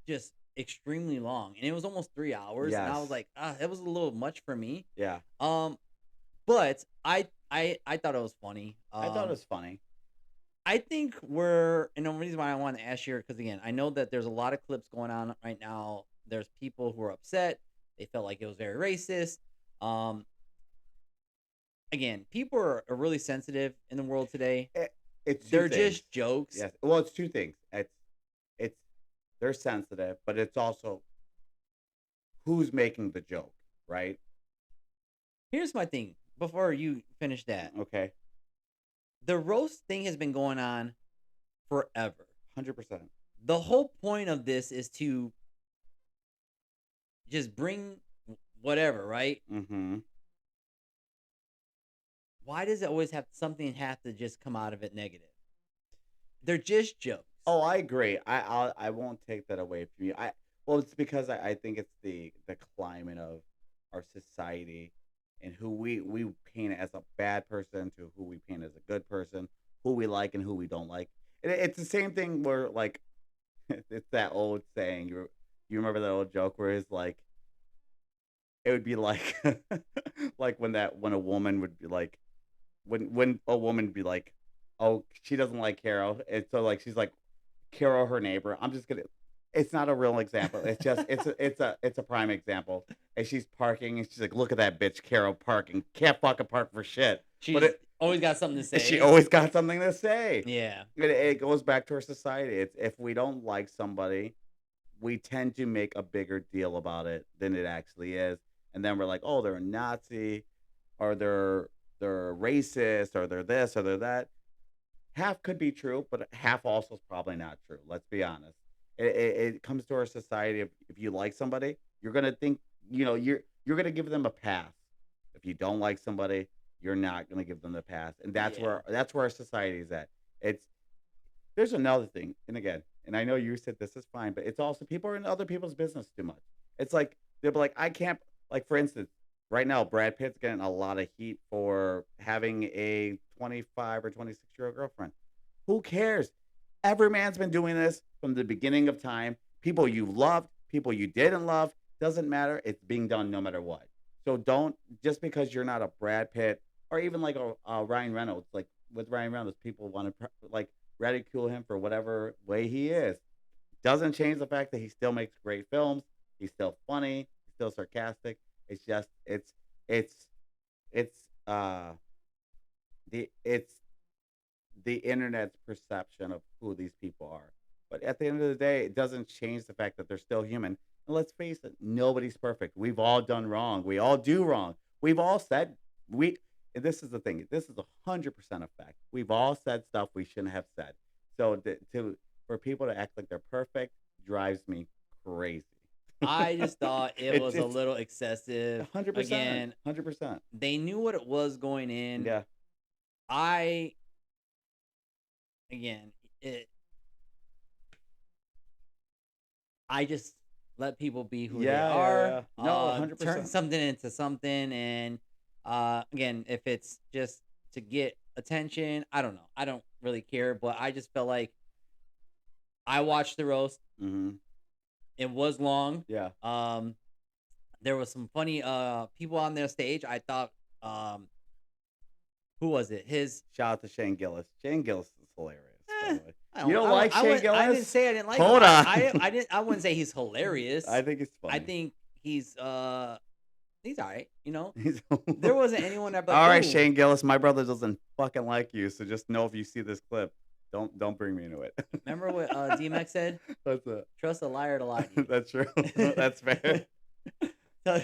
just extremely long, and it was almost 3 hours. And I was Yes. like, it was a little much for me. Yeah. But I thought it was funny. I thought it was funny. I think and the reason why I want to ask you, because again, I know that there's a lot of clips going on right now. There's people who are upset. They felt like it was very racist. Again, people are really sensitive in the world today. It's two They're things. just jokes. Yes. Well, it's two things. It's they're sensitive, but it's also who's making the joke, right? Here's my thing. Before you finish that, Okay. the roast thing has been going on forever. 100%. The whole point of this is to just bring whatever, right? Mm-hmm. why does it always have to just come out of it negative? They're just jokes. Oh, I agree. I won't take that away from you. Well, it's because I think it's the climate of our society and who we paint as a bad person to who we paint as a good person, who we like and who we don't like. It's the same thing where like it's that old saying. You remember that old joke where it's like it would be like like when a woman would be like when a woman would be like, oh, she doesn't like Carol, and so like she's like Carol, her neighbor. I'm just gonna. It's not a real example. It's just it's a prime example. And she's parking, and she's like, "Look at that bitch, Carol, parking. Can't fucking park for shit." But She's always got something to she say. always got something to say. Yeah. It goes back to our society. It's if we don't like somebody, we tend to make a bigger deal about it than it actually is, and then we're like, "Oh, they're a Nazi, or they're racist, or they're this, or they're that." Half could be true, but half also is probably not true. Let's be honest. It comes to our society. If you like somebody, you're gonna think you're gonna give them a pass. If you don't like somebody, you're not gonna give them the pass, and Yeah. that's where our society is at. It's There's another thing, and again, and I know you said this is fine, but it's also people are in other people's business too much. It's like they'll be like, I can't, like for instance, right now Brad Pitt's getting a lot of heat for having a 25 or 26-year-old girlfriend. Who cares? Every man's been doing this from the beginning of time. People you loved, people you didn't love, doesn't matter. It's being done no matter what. So don't just because you're not a Brad Pitt or even like a Ryan Reynolds. Like with Ryan Reynolds, people want to like ridicule him for whatever way he is. Doesn't change the fact that he still makes great films. He's still funny. He's still sarcastic. It's just it's it's it's the internet's perception of who these people are. But at the end of the day, it doesn't change the fact that they're still human. And let's face it, nobody's perfect. We've all done wrong. We all do wrong. We've all said we. And this is the thing. This is 100% a fact. We've all said stuff we shouldn't have said. So for people to act like they're perfect drives me crazy. I just thought it was a It's little excessive. 100%, Again, 100%. they knew what it was going in. Yeah, I again, it I just let people be who they yeah, yeah, are. yeah. No, Turn 100%. something into something, and again, if it's just to get attention, I don't know. I don't really care, but I just felt like I watched the roast. Hmm. It was long. Yeah, Um, there was some funny people on their stage. I thought who was it? His shout out to Shane Gillis. Shane Gillis is hilarious, by eh, the way. You don't like Shane I didn't Gillis? say I didn't like him. Hold on. I didn't I wouldn't say he's hilarious. I think it's I funny. think he's all right, you know. He's There wasn't anyone that like, all right, ooh, Shane Gillis. My brother doesn't fucking like you, so just know if you see this clip, don't bring me into it. remember what DMX said? That's it. Trust a liar to lie to That's true. That's fair. you. So,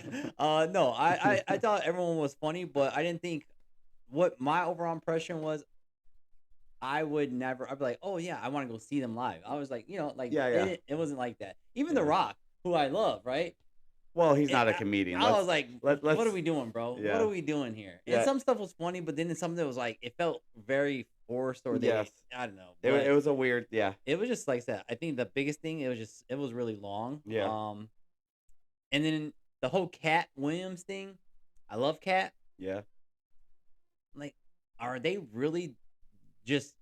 no, I thought everyone was funny, but I didn't think what my overall impression was. I would never. I'd be like, oh yeah, I want to go see them live. I was like, like Yeah, yeah, it wasn't like that. Even The yeah. Rock, who I love, right? Well, he's It, not a comedian. I was like, Let's what are we doing, bro? What yeah, are we doing here? And yeah. some stuff was funny, but then some that was like, it felt very forced, or Yes. I don't know. It But was a weird, yeah. it was just like that. I think the biggest thing, it was really long. Yeah. And then the whole Cat Williams thing. I love Cat. Yeah. Like, are they really just?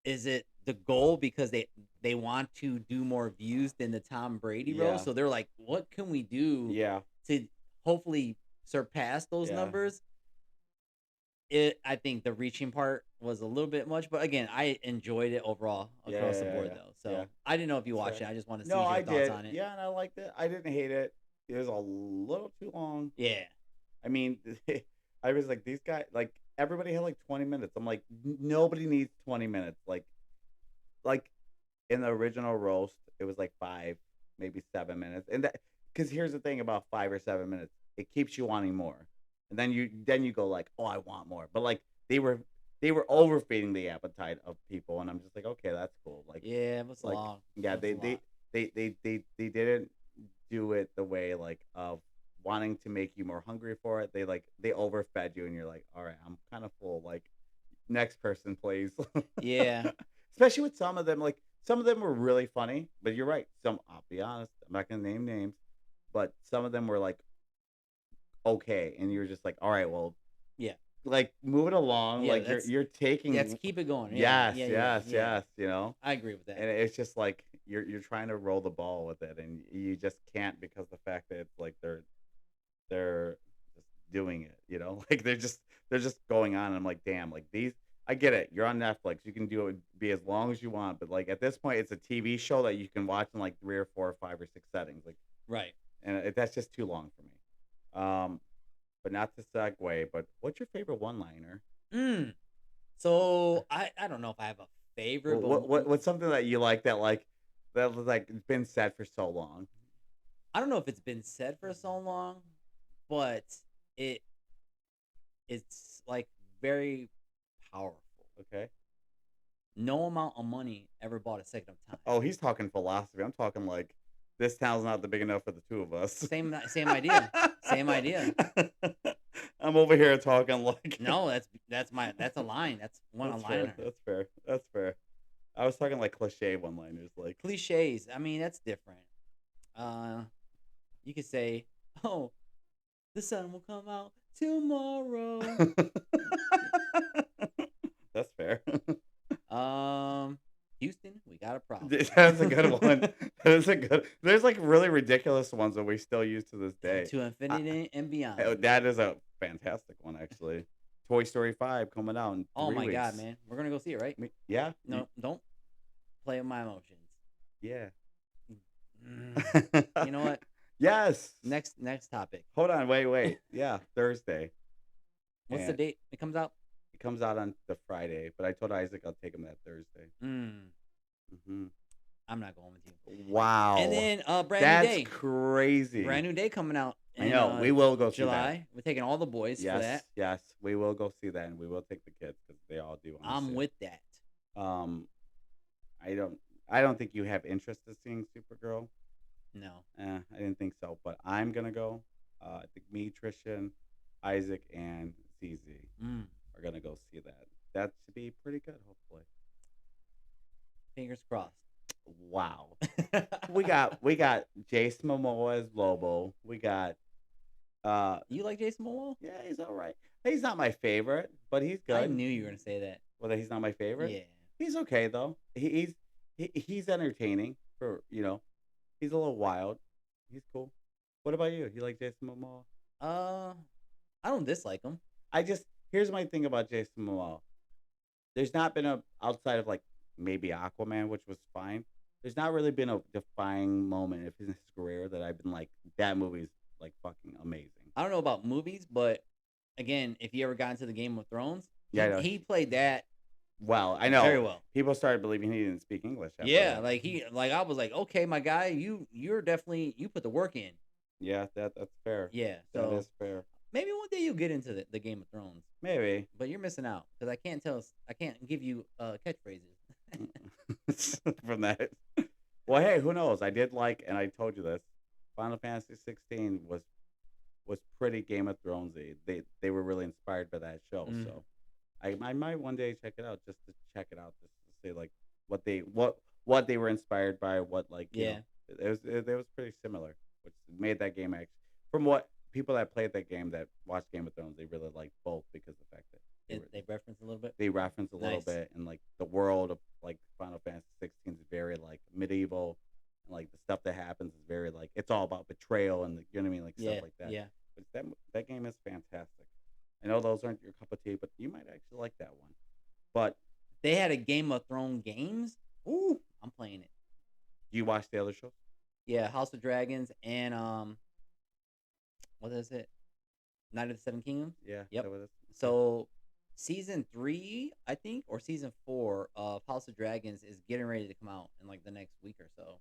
Is it the goal because they want to do more views than the Tom Brady Yeah. roast? So they're like, what can we do Yeah. to hopefully surpass those Yeah. numbers? I think the reaching part was a little bit much, but again, I enjoyed it overall across the board though. So Yeah. I didn't know if you That's watched fair. it. I just want to see No, your I thoughts did. on it. Yeah, and I liked it. I didn't hate it. It was a little too long. Yeah. I mean, I was like, these guys, like, everybody had like 20 minutes. I'm like, nobody needs 20 minutes. Like in the original roast, it was like 5, maybe 7 minutes. And that, because here's the thing about 5 or 7 minutes, it keeps you wanting more. And then you go like, oh, I want more. But like they were overfeeding the appetite of people, and I'm just like, okay, that's cool. Like, Yeah, it was like long. yeah, It was a lot. they didn't do it the way like of wanting to make you more hungry for it. They overfed you, and you're like, all right, I'm kind of full. Like, next person, please. Yeah. Especially with some of them, like some of them were really funny, but you're right. Some, I'll be honest, I'm not gonna name names, but some of them were like okay, and you're just like, all right, well, Yeah. like move it along. Yeah. Like you're Let's taking keep it going. Yeah. yes, Yeah. Yeah. yes, Yeah. yes, you know. I agree with And that. it's just like you're trying to roll the ball with it, and you just can't because the fact that it's like they're just doing it, you know, like they're just going on. And I'm like, damn, like these. I get it. You're on Netflix. You can do it be as long as you want, but like at this point, it's a TV show that you can watch in like 3 or 4 or 5 or 6 settings. Like, Right. and that's just too long for me. But not to segue. But what's your favorite one-liner? Mm. So I don't know if I have a favorite, but What's something that you like that was like been said for so long? I don't know if it's been said for so long, but it it's like very powerful. Okay. No amount of money ever bought a second of time. Oh, he's talking philosophy. I'm talking like this town's not big enough for the two of us. Same idea. Same idea. I'm over here talking like No, that's a line. That's one that's a fair. liner. That's fair. That's fair. I was talking like cliche one-liners, like Cliches. I mean, that's different. You could say, "Oh, the sun will come out tomorrow." That's fair. Houston, we got a problem. That's a good one. That is a good. There's like really ridiculous ones that we still use to this day. To infinity and beyond. That is a fantastic one, actually. Toy Story 5 coming out in Oh 3 my weeks. god, man, we're gonna go see it, right? Yeah. No, don't play with my emotions. Yeah. You know what? Yes. Next topic. Hold on. Wait. Yeah. Thursday. What's the And date it comes out? it comes out on the Friday, but I told Isaac I'll take him that Thursday. Hmm I'm not going with you. Wow. And then brand That's new day. crazy. Brand new day coming out. I know. We will go see that. July. We're taking all the boys for that. Yes. We will go see that, and we will take the kids because they all do. I'm with that. Um, I don't think you have interest in seeing Supergirl. No. I didn't think so, but I'm gonna go. I think me, Trishan, Isaac, and CZ are gonna go see that. That should be pretty good, hopefully. Fingers crossed. Wow. we got Jason Momoa as Lobo. We got You like Jason Momoa? yeah, he's all right. He's not my favorite, but he's good. I knew you were gonna say that. Whether he's not my favorite, Yeah. he's okay though. He's entertaining for he's a little wild. He's cool. What about you? You like Jason Momoa? I don't dislike him. Here's my thing about Jason Momoa. There's not been a outside of like maybe Aquaman, which was fine. There's not really been a defining moment in his career that I've been like that movie's like fucking amazing. I don't know about movies, but again, if you ever got into the Game of Thrones, Yeah, I know. he played that Well, I know very well. people started believing he didn't speak English. After Yeah, that. I was like, okay, my guy, you're definitely you put the work in. Yeah, that's fair. Yeah, That so is fair. maybe one day you'll get into the Game of Thrones, Maybe. but you're missing out because I can't give you catchphrases. From that. Well, hey, who knows? I did like, and I told you this. Final Fantasy 16 was pretty Game of Thronesy. They were really inspired by that show. So I might one day check it out just to say like what they were inspired by. What like Yeah. it was pretty similar, which made that game actually from what people that played that game that watched Game of Thrones they really liked both because of the fact that They reference a little bit. they reference a little Nice. bit, and like the world of like Final Fantasy 16 is very like medieval, and like the stuff that happens is very like it's all about betrayal and you know what I mean, like Yeah, stuff like that. yeah. But that game is fantastic. I know those aren't your cup of tea, but you might actually like that one. But They had a Game of Thrones games. Ooh, I'm playing it. do you watch the other shows? Yeah, House of Dragons and what is it? Night of the Seven Kingdoms. Yeah. is Yep. that what it is? So season 3, I think, or season 4 of House of Dragons is getting ready to come out in like the next week or so.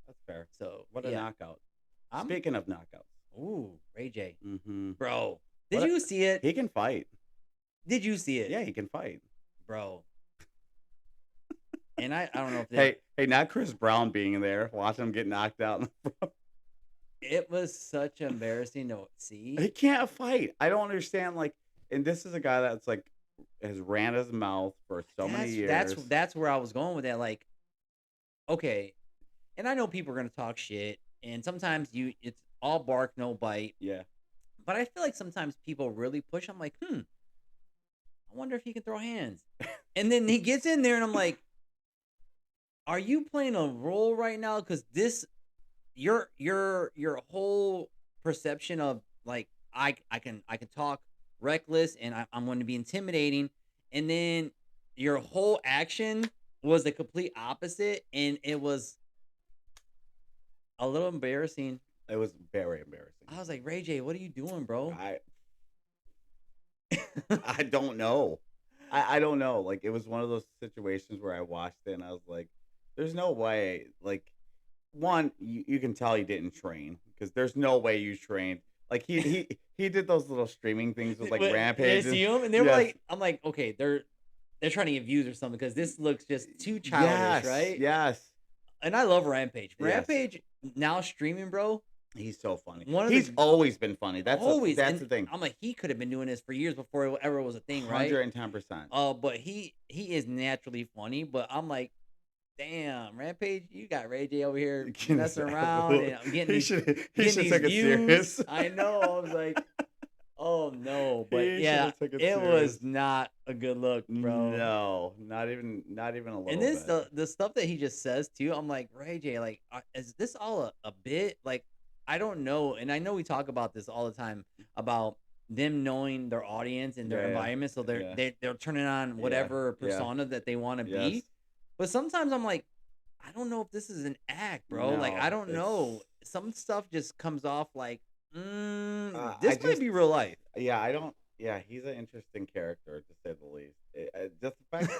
That's fair. So What a yeah. knockout! I'm- Speaking of knockouts, Ooh, Ray J, mm-hmm. bro, did What a- you see it? he can fight. Did you see it? Yeah, he can fight. Bro. And I don't know if Hey, not Chris Brown being there, watching him get knocked out in the front. It was such embarrassing to He see. can't fight. I don't understand. Like, and this is a guy that's like has ran his mouth for so many That's that's years. that's where I was going with that. Like, okay, and I know people are gonna talk shit, and sometimes it's all bark, no bite. Yeah, But I feel like sometimes people really push. I'm like, I wonder if he can throw hands. And then he gets in there, and I'm like, are you playing a role right now? Because this, your whole perception of like I can talk reckless, and I'm going to be intimidating, and then your whole action was the complete opposite, and it was a little embarrassing. it was very embarrassing. I was like, Ray J, what are you doing, bro? I I don't know. I don't know. Like it was one of those situations where I watched it and I was like, "There's no way." Like one, you can tell he didn't train because there's no way you trained. Like he did those little streaming things with like But they rampages. see him, and they were Yes, like, I'm like, okay, they're trying to get views or something because this looks just too childish, yes, right? yes, And I love Rampage. yes. Rampage now streaming, bro. He's so funny. One of He's the always been funny. always, That's and the thing. I'm like, he could have been doing this for years before it ever was a thing, right? 110%. But he is naturally funny. But I'm like, damn, Rampage, you got Ray J over here messing around, and I'm getting He these should take it views. serious. I know. I was like, oh no, but He should yeah, have took it it was serious. not a good look, bro. No, not even a And little this bit. the stuff that he just says too. I'm like, Ray J, like, is this all a bit? Like, I don't know, and I know we talk about this all the time about them knowing their audience and their Yeah, environment, so yeah, they're turning on yeah, whatever yeah. persona that they want to Yes. be. But sometimes I'm like, I don't know if this is an act, bro. Like, I No, don't know. it's. Some stuff just comes off like, I this might just. be real life. Yeah, I don't. Yeah, he's an interesting character to say the least. Just the fact.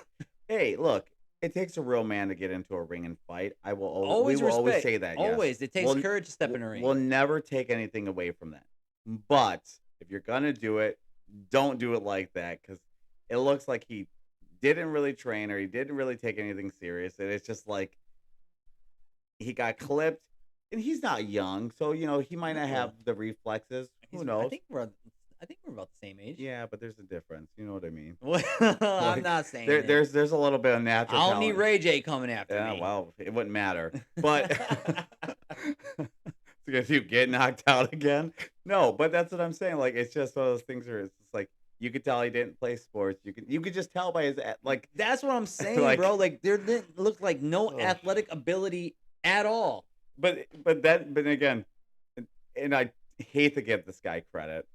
Hey, look, it takes a real man to get into a ring and fight. I will. We Always will always respect. say that. Yes. Always, it takes courage to step in a ring. We'll never take anything away from that. But if you're gonna do it, don't do it like that because it looks like he didn't really train or he didn't really take anything serious, and it's just like he got clipped, and he's not young, so he might not have No. the reflexes. Who I knows? think we're about the same age. Yeah, but there's a difference. You know what I mean? Well, I'm Like not saying it. there's a little bit of natural I don't need talent. Ray J coming after Yeah, me. well, it wouldn't matter. But because you get knocked out again. No, but that's what I'm saying. Like it's just one of those things where it's just like you could tell he didn't play sports. You could just tell by his like That's what I'm saying, like bro. Like there didn't look like no ugh. athletic ability at all. but again, and I hate to give this guy credit.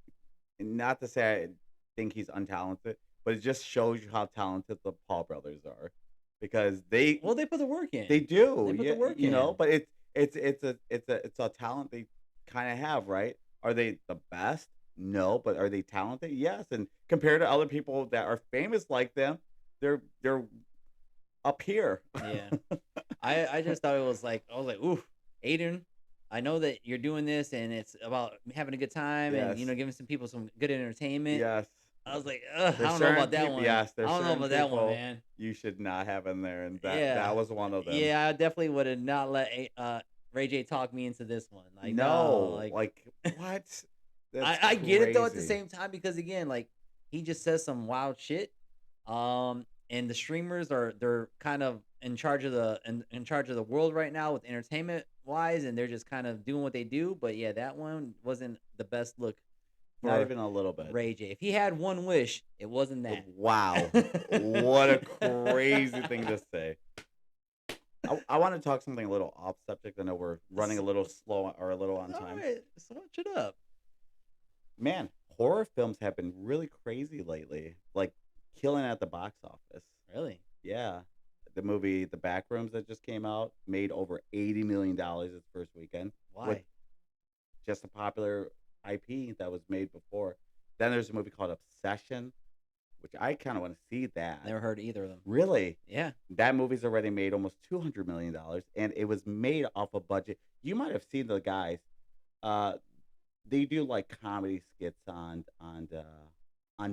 Not to say I think he's untalented, but it just shows you how talented the Paul brothers are because they Well, they put the work in. they do. They put Yeah, the work you know, in. but it's a talent they kind of have, right? Are they the best? No, but are they talented? Yes. And compared to other people that are famous like them, they're up here. Yeah. I just thought it was like I was like, ooh, Aiden, I know that you're doing this and it's about having a good time and Yes. giving some people some good entertainment. Yes. I was like, I There's don't know certain about that people, one. yes, I there's don't know certain about that one, people man. you should not have in there, and that Yeah. was one of them. Yeah, I definitely would have not let Ray J talk me into this one. Like No, like like what? That's I get it though at the crazy. same time because again, like he just says some wild shit. And the streamers they're kind of in charge of in charge of the world right now with entertainment wise, and they're just kind of doing what they do. But yeah, that one wasn't the best look Not for even a little bit. Ray J. If he had one wish, it wasn't that. Wow, what a crazy thing to say. I want to talk something a little off subject. I know we're running a little slow or a little on All time. right, switch it up. Man, horror films have been really crazy lately, like killing at the box office. Really? Yeah, the movie The Backrooms that just came out made over $80 million its first weekend. Why? With just a popular IP that was made before. Then there's a movie called Obsession, which I kind of want to see that. Never heard either of them. Really? Yeah. That movie's already made almost $200 million, and it was made off a budget. You might have seen the guys. Uh, they do like comedy skits on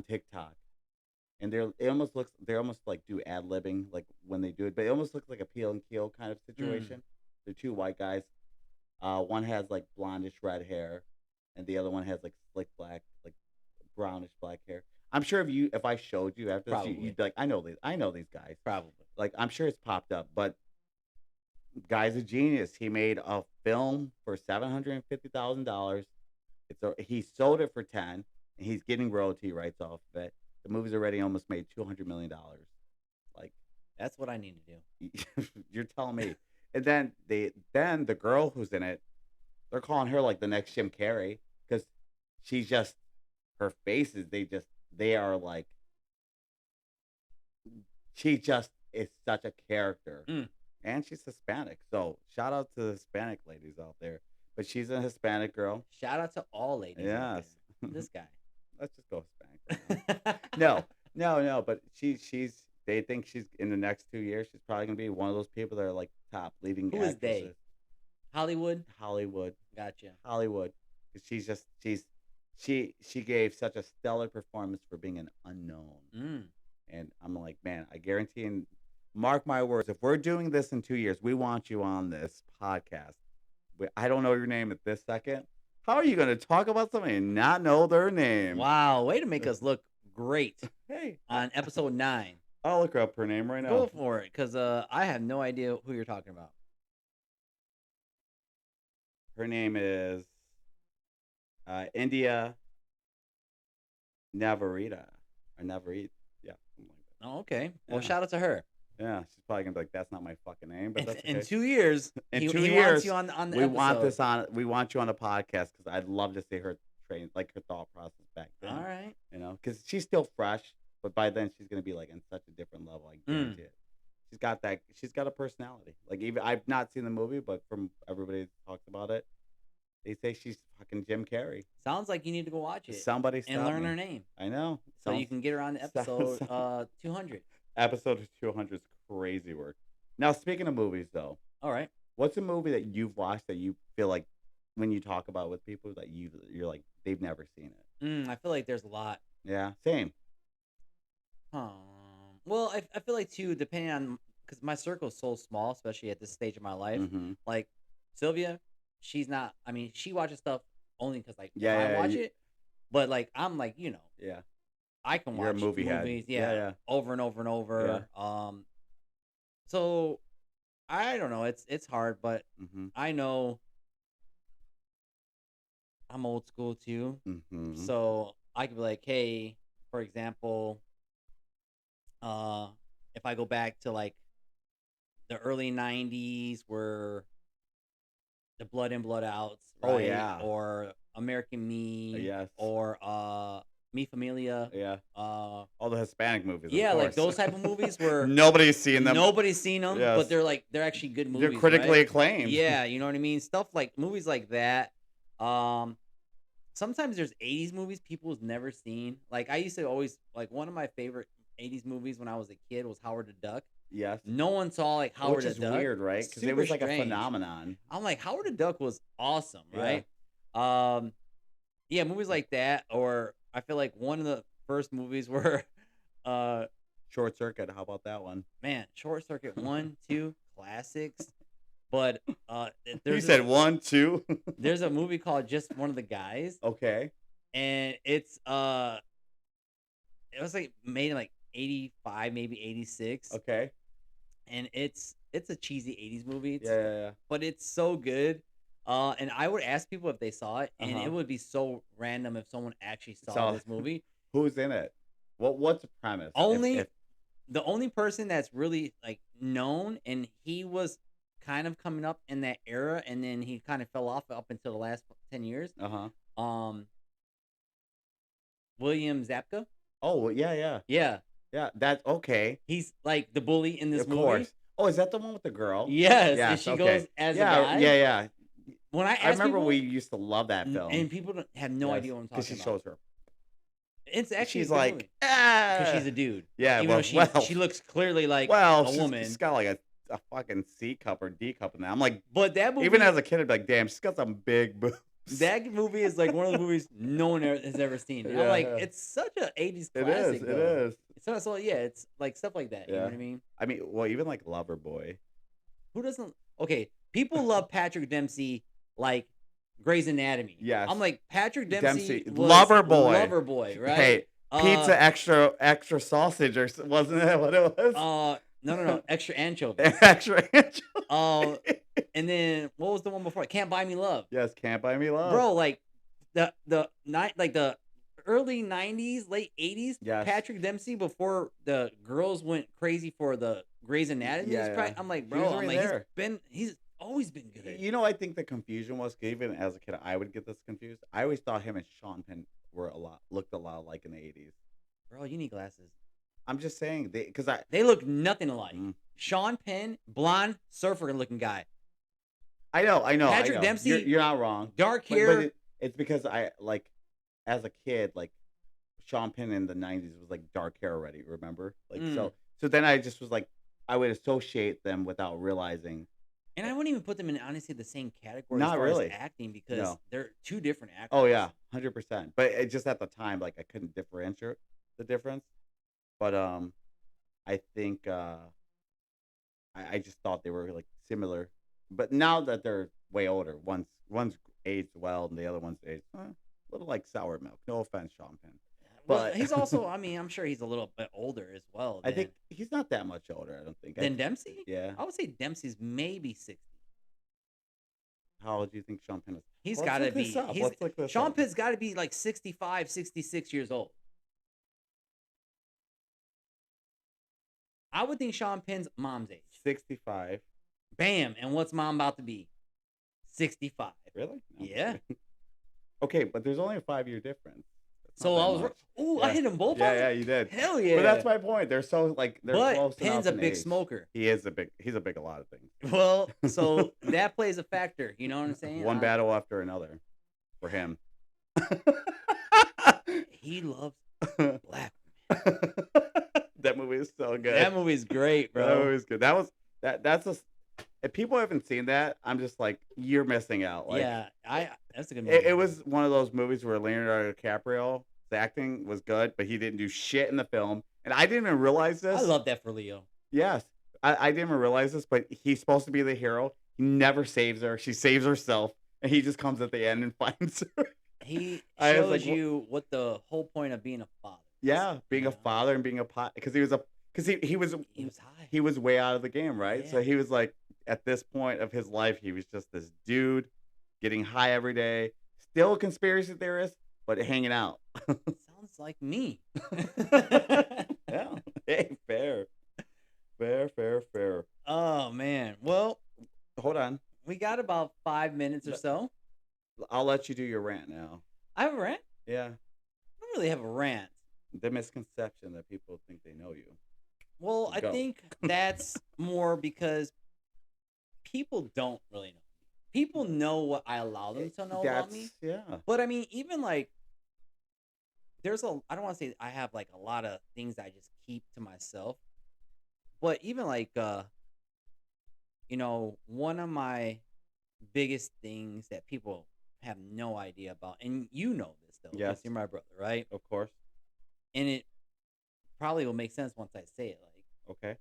TikTok, and they almost like do ad libbing like when they do it, but it almost looks like a Peel and Keel kind of situation. They're two white guys. One has like blondish red hair, and the other one has like slick black, like brownish black hair. I'm sure if I showed you after this, Probably. you'd be like, I know these guys. Probably. Like I'm sure it's popped up, but guy's a genius. He made a film for $750,000. He sold it for 10, and he's getting royalty rights off of it. The movie's already almost made $200 million. Like That's what I need to do. you're telling me. And then the girl who's in it, they're calling her like the next Jim Carrey because she's just her faces. They are like she just is such a character, Mm. and she's Hispanic. So shout out to the Hispanic ladies out there. But she's a Hispanic girl. Shout out to all ladies. out Yes. there. This guy. Let's just go Hispanic. No. But she's. They think she's in the next 2 years. She's probably gonna be one of those people that are like top leading Who is actresses. they? Hollywood. Hollywood. Gotcha. Hollywood. 'Cause she gave such a stellar performance for being an unknown. Mm. And I'm like, man, I guarantee and mark my words, if we're doing this in 2 years, we want you on this podcast. I don't know your name at this second. How are you going to talk about somebody and not know their name? Wow, way to make us look great Hey, on episode 9. I'll look up her name right now. Go for it, because I have no idea who you're talking about. Her name is India Navarita. Or Navarita. Yeah, something like that. Oh, okay. Well, Yeah. shout out to her. Yeah, she's probably going to be like, that's not my fucking name, but that's okay. In 2 years, In he 2 wants years, you on the we episode. want this on. We want you on the podcast because I'd love to see her train, like her thought process back then. All right. You know, because she's still fresh, but by then she's gonna be like in such a different level. I guarantee it. She's got that. She's got a personality. Like even I've not seen the movie, but from everybody that talks about it, they say she's fucking Jim Carrey. Sounds like you need to go watch it Somebody and stop learn me. her name I know. so you can get her on the episode 200. Episode 200 is crazy work. Now speaking of movies, though, All right. what's a movie that you've watched that you feel like when you talk about it with people that you're like they've never seen it? I feel like there's a lot. Yeah, same. Well, I feel like too, depending on, because my circle is so small, especially at this stage of my life. Mm-hmm. Like Sylvia, she's not. I mean, she watches stuff only because like Yeah, I yeah, watch it. But like I'm like Yeah. I can You're a watch movie head. movies, Yeah. over and over and over. So I don't know. It's hard, but Mm-hmm. I know I'm old school too. Mm-hmm. So I could be like, hey, for example, if I go back to like the early '90s, where the Blood In Blood Outs, right? Oh, yeah. Or American Me, Yes. or Mi Familia, Yeah. uh, All the Hispanic movies. yeah, of like course. those type of movies where nobody's seen them. nobody's seen them, Yes. but they're actually good movies. They're critically right? acclaimed. Yeah, you know what I mean? Stuff like movies like that. Sometimes there's 80s movies people's never seen. Like I used to always like one of my favorite 80s movies when I was a kid was Howard the Duck. Yes. No one saw like Howard Which the is Duck. weird, right? Because it Super was like a strange. phenomenon. I'm like Howard the Duck was awesome, Yeah. right? Yeah, movies like that, or I feel like one of the first movies were Short Circuit. How about that one? man, Short Circuit 1, 2, classics. But You there's said 1, 2. there's a movie called Just One of the Guys, Okay. and it was like made in like 85, maybe 86, Okay. and it's a cheesy 80s movie. Yeah. But it's so good. And I would ask people if they saw it, and Uh-huh. it would be so random if someone actually saw Saw this movie. Who's in it? What's the premise? Only the only person that's really like known, and he was kind of coming up in that era, and then he kind of fell off up until the last 10 years. William Zabka. Oh, well, yeah. Yeah, That's okay. he's like the bully in this Of movie. course. Oh, is that the one with the girl? Yes, and Yes, she okay. goes as Yeah, a guy. yeah. When I I ask remember people, we used to love that film. and people don't have no idea what I'm talking because she about. shows her. It's actually She's a good like, movie. ah, Because she's a dude. yeah. Even Well, though she looks clearly like well, a woman. She's got like a fucking C cup or D cup in that. I'm like, But that movie, even as a kid, I'd be like, damn, she's got some big boobs. that movie is like one of the movies no one has ever seen. And I'm like, Yeah. it's such an 80s It classic. is. It though. is. So yeah, it's like stuff like that. You know Yeah. what I mean? I mean, well, even like Loverboy. Who doesn't? Okay, people love Patrick Dempsey like Grey's Anatomy. Yes. I'm like, Patrick Dempsey was Lover Boy. Lover Boy, right? Hey, pizza extra sausage, or wasn't that what it was? No, extra anchovies. Extra anchovy. And then what was the one before? Can't Buy Me Love. Yes, Can't Buy Me Love. Bro, like the early 90s, late 80s, Yes. Patrick Dempsey before the girls went crazy for the Grey's Anatomy. Yeah. I'm like, He bro, was I'm right like, there. he's always been good. You know, I think the confusion was, 'cause even as a kid, I would get this confused. I always thought him and Sean Penn looked a lot alike in the 80s. Bro, you need glasses. I'm just saying, they look nothing alike. Mm. Sean Penn, blonde, surfer looking guy. I know. Patrick Dempsey, you're not wrong. Dark hair. But it's because I like, as a kid, like Sean Penn in the 90s was like dark hair already. Remember, like so then I just was like, I would associate them without realizing. And I wouldn't even put them in honestly the same category Not as far really. as acting, because they're two different actors. Oh yeah, 100%. But it just at the time, like I couldn't differentiate the difference. But I think I just thought they were like similar. But now that they're way older, one's aged well and the other one's aged a little like sour milk. No offense, Sean Penn. But he's also, I mean, I'm sure he's a little bit older as well. I think he's not that much older. I don't think. Than Dempsey? Yeah. I would say Dempsey's maybe 60. How old do you think Sean Penn is? He's got to be. Sean up. Penn's got to be like 65, 66 years old. I would think Sean Penn's mom's age. 65. Bam. And what's mom about to be? 65. Really? No. Yeah. Okay, but there's only a 5-year difference. So I was. Ooh, yeah. I hit them both. Yeah, you did. Hell yeah. But that's my point. They're so like they're close. But Penn's a big smoker. He's a big a lot of things. Well, so that plays a factor. You know what I'm saying? One battle after another for him. He loves black women. That movie is so good. That movie's great, bro. That movie's good. That's a. If people haven't seen that, I'm just like, you're missing out. Like, yeah, that's a good movie. It was one of those movies where Leonardo DiCaprio's acting was good, but he didn't do shit in the film. And I didn't even realize this. I love that for Leo. Yes. I didn't even realize this, but he's supposed to be the hero. He never saves her. She saves herself. And he just comes at the end and finds her. He shows you what the whole point of being a father. Yeah, being a father and being because he was high. He was way out of the game, right? Yeah. So he was like, at this point of his life, he was just this dude getting high every day, still a conspiracy theorist, but hanging out. Sounds like me. Yeah. Hey, fair. Oh, man. Well, hold on. We got about 5 minutes or so. I'll let you do your rant now. I have a rant? Yeah. I don't really have a rant. The misconception that people think they know you. Well, I think that's more because people don't really know. People know what I allow them to know about me. Yeah. But I mean, even like, I don't want to say I have like a lot of things that I just keep to myself. But even like, one of my biggest things that people have no idea about, and you know this though, because you're my brother, right? Of course. And it probably will make sense once I say it. Like, okay.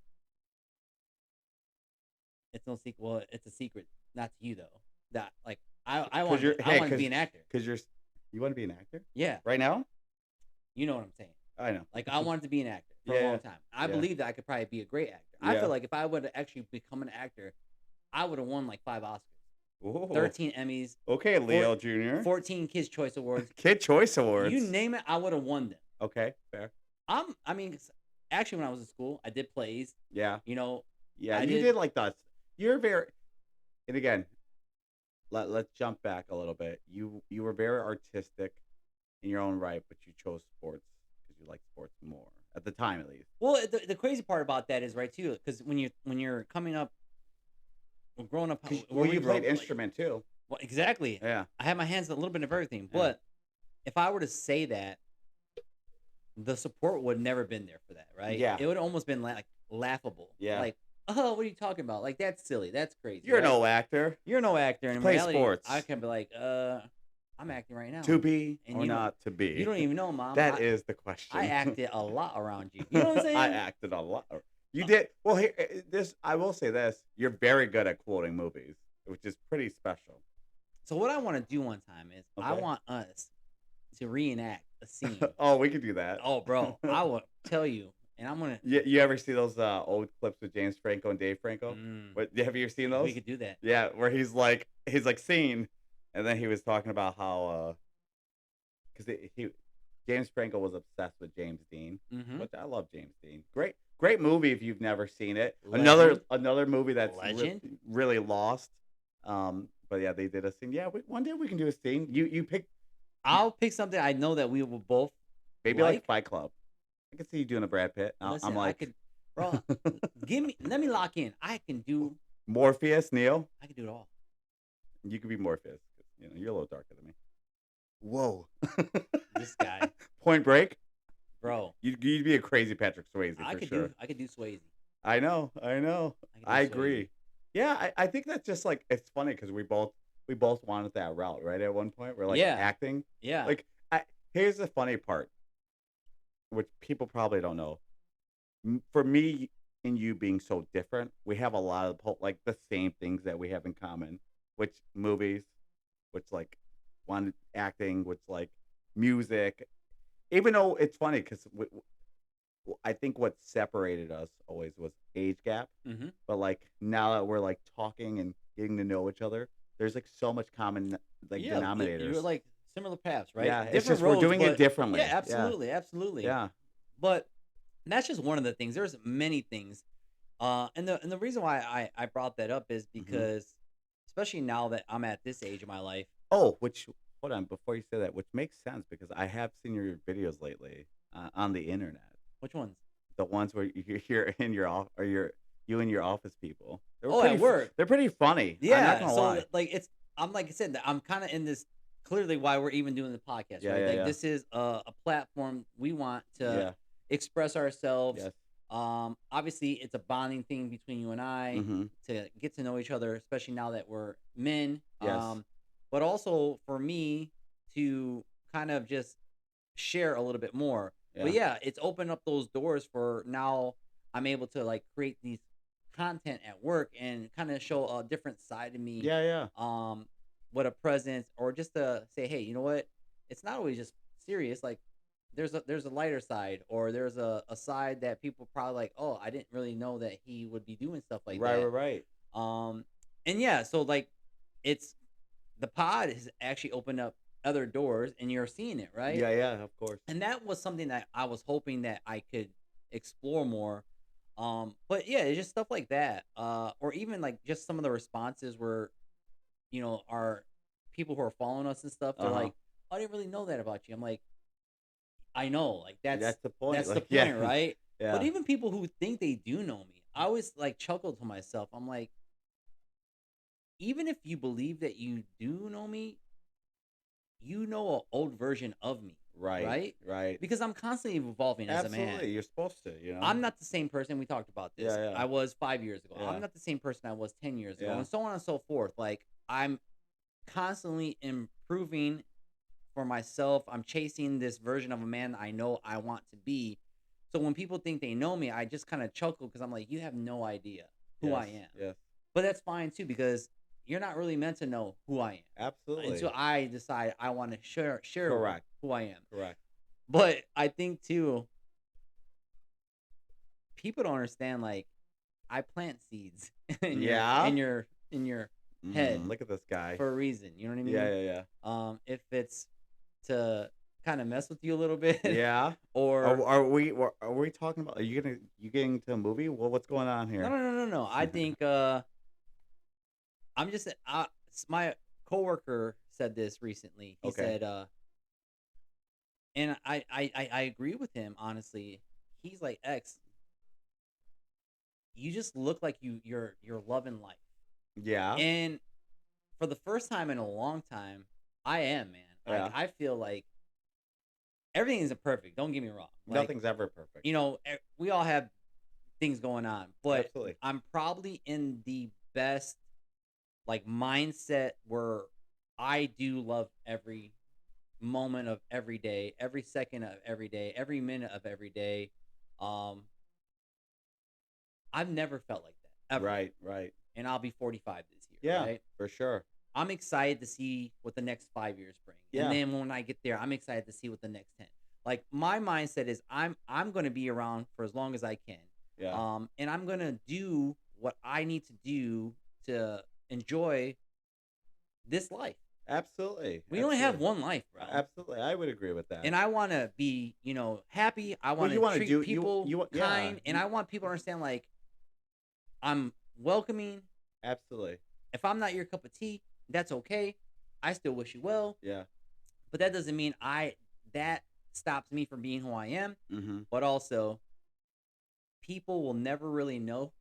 It's no secret. Well, it's a secret, not to you though. That like I want to be an actor. Because you want to be an actor? Yeah. Right now? You know what I'm saying? I know. Like I wanted to be an actor for a long time. I believe that I could probably be a great actor. I feel like if I would have actually become an actor, I would have won like 5 Oscars. Ooh. 13 Emmys. Okay, Leo Jr. 14 Kids' Choice Awards. Kid Choice Awards. You name it, I would have won them. Okay, fair. I mean, actually, when I was in school, I did plays. Yeah. Yeah, you did like that. You're very, and again, let's jump back a little bit. You were very artistic in your own right, but you chose sports because you like sports more at the time, at least. Well, the crazy part about that is right too, because when you're coming up, growing up, you played instrument too. Well, exactly. Yeah, I had my hands in a little bit of everything, but if I were to say that, the support would never been there for that, right? Yeah, it would almost been like laughable. Yeah, like, oh, what are you talking about? Like, that's silly. That's crazy. You're no actor. You're no actor. And in play reality, sports. I can be like, I'm acting right now. To be or not to be. You don't even know, Mom. That is the question. I acted a lot around you. You know what I'm saying? I acted a lot. You did. Well, I will say this. You're very good at quoting movies, which is pretty special. So what I want to do one time is I Okay. want us to reenact a scene. Oh, we could do that. Oh, bro, I will tell you, and I'm gonna. You ever see those old clips with James Franco and Dave Franco? Mm, What have you seen we those? could do that. Yeah, where he's like scene, and then he was talking about how because he James Franco was obsessed with James Dean, Mm-hmm. which I love James Dean. Great movie if you've never seen it. Legend. Another movie that's Legend. really lost. But yeah, they did a scene. Yeah, one day we can do a scene. You pick I'll pick something I know that we will both maybe like like. Fight Club. I could see you doing a Brad Pitt. Listen, I'm I like could, bro. Let me lock in. I can do Morpheus, Neo. it all. You could be Morpheus. You know, you're a little darker than me. Whoa. This guy, Point Break. bro. You'd be a crazy Patrick Swayze for sure. I could do Swayze. I know. I could do I Swayze. agree. Yeah, I think that's just like it's funny because we both wanted that route, right? At one point, we're like Yeah. acting. Yeah. Like, here's the funny part, which people probably don't know. For me and you being so different, we have a lot of like the same things that we have in common, which movies, which like one acting, which like music. Even though it's funny because I think what separated us always was age gap. Mm-hmm. But like now that we're like talking and getting to know each other, there's like so much common like denominators. You're like similar paths, right? Yeah, Different it's just roads, we're doing it differently. Yeah, absolutely, absolutely. Yeah. But that's just one of the things. There's many things. And the reason why I brought that up is because especially now that I'm at this age of my life. Oh, which hold on before you say that, which makes sense because I have seen your videos lately on the internet. Which ones? The ones where you're in your off or you and your office people. At work. They're pretty funny. Yeah. I'm not gonna lie. Like I'm like I said, I'm kind of in this clearly why we're even doing the podcast, Yeah, right? yeah, Like yeah. this is a platform we want to express ourselves. Yes. Obviously it's a bonding thing between you and I to get to know each other, especially now that we're men. Yes. But also for me to kind of just share a little bit more. But yeah, it's opened up those doors for now I'm able to like create these content at work and kind of show a different side of me. Yeah. What a presence or just to say, hey, you know what? It's not always just serious. Like there's a lighter side or there's a side that people probably like, oh, I didn't really know that he would be doing stuff like that. Right. And yeah, so like it's the pod has actually opened up other doors and you're seeing it, right? Yeah, of course. And that was something that I was hoping that I could explore more. But yeah, it's just stuff like that. Or even like just some of the responses where, you know, our people who are following us and stuff, they're like, oh, I didn't really know that about you. I'm like, I know, like that's the point. That's like, the point, right? Yeah. But even people who think they do know me, I always like chuckle to myself. I'm like, even if you believe that you do know me, you know an old version of me. Right. Because I'm constantly evolving as a man. Absolutely, you're supposed to. You know, I'm not the same person. We talked about this. Yeah. I was 5 years ago. Yeah. I'm not the same person I was 10 years ago, Yeah. and so on and so forth. Like I'm constantly improving for myself. I'm chasing this version of a man I know I want to be. So when people think they know me, I just kind of chuckle because I'm like, you have no idea who I am. Yes. But that's fine too because you're not really meant to know who I am. Absolutely. Until I decide I want to share Correct. who I am. Correct. But I think too, people don't understand. Like, I plant seeds in your head. Look at this guy for a reason. You know what I mean? Yeah. If it's to kind of mess with you a little bit. Yeah. Or are we talking about? Are you getting to a movie? Well, what's going on here? No. I think I'm just my coworker said this recently. He said, and I agree with him honestly. He's like, X, you just look like you're loving life. Yeah. And for the first time in a long time, I am, man. Like, I feel like everything isn't perfect. Don't get me wrong. Like, nothing's ever perfect. You know, we all have things going on, but Absolutely. I'm probably in the best like mindset where I do love every moment of every day, every second of every day, every minute of every day. I've never felt like that ever. Right. And I'll be 45 this year. Yeah, right? for sure. I'm excited to see what the next 5 years bring. And Yeah. then when I get there, I'm excited to see what the next 10. Like my mindset is I'm gonna be around for as long as I can. Yeah. And I'm gonna do what I need to do to enjoy this life. Absolutely. We only have Absolutely. one life, bro. Absolutely. I would agree with that. And I want to be, happy. I Well, want you to want to treat do people yeah. kind, and I want people to understand like I'm welcoming. Absolutely. If I'm not your cup of tea, that's okay. I still wish you well, Yeah. but that doesn't mean that stops me from being who I am. Mm-hmm. But also, people will never really know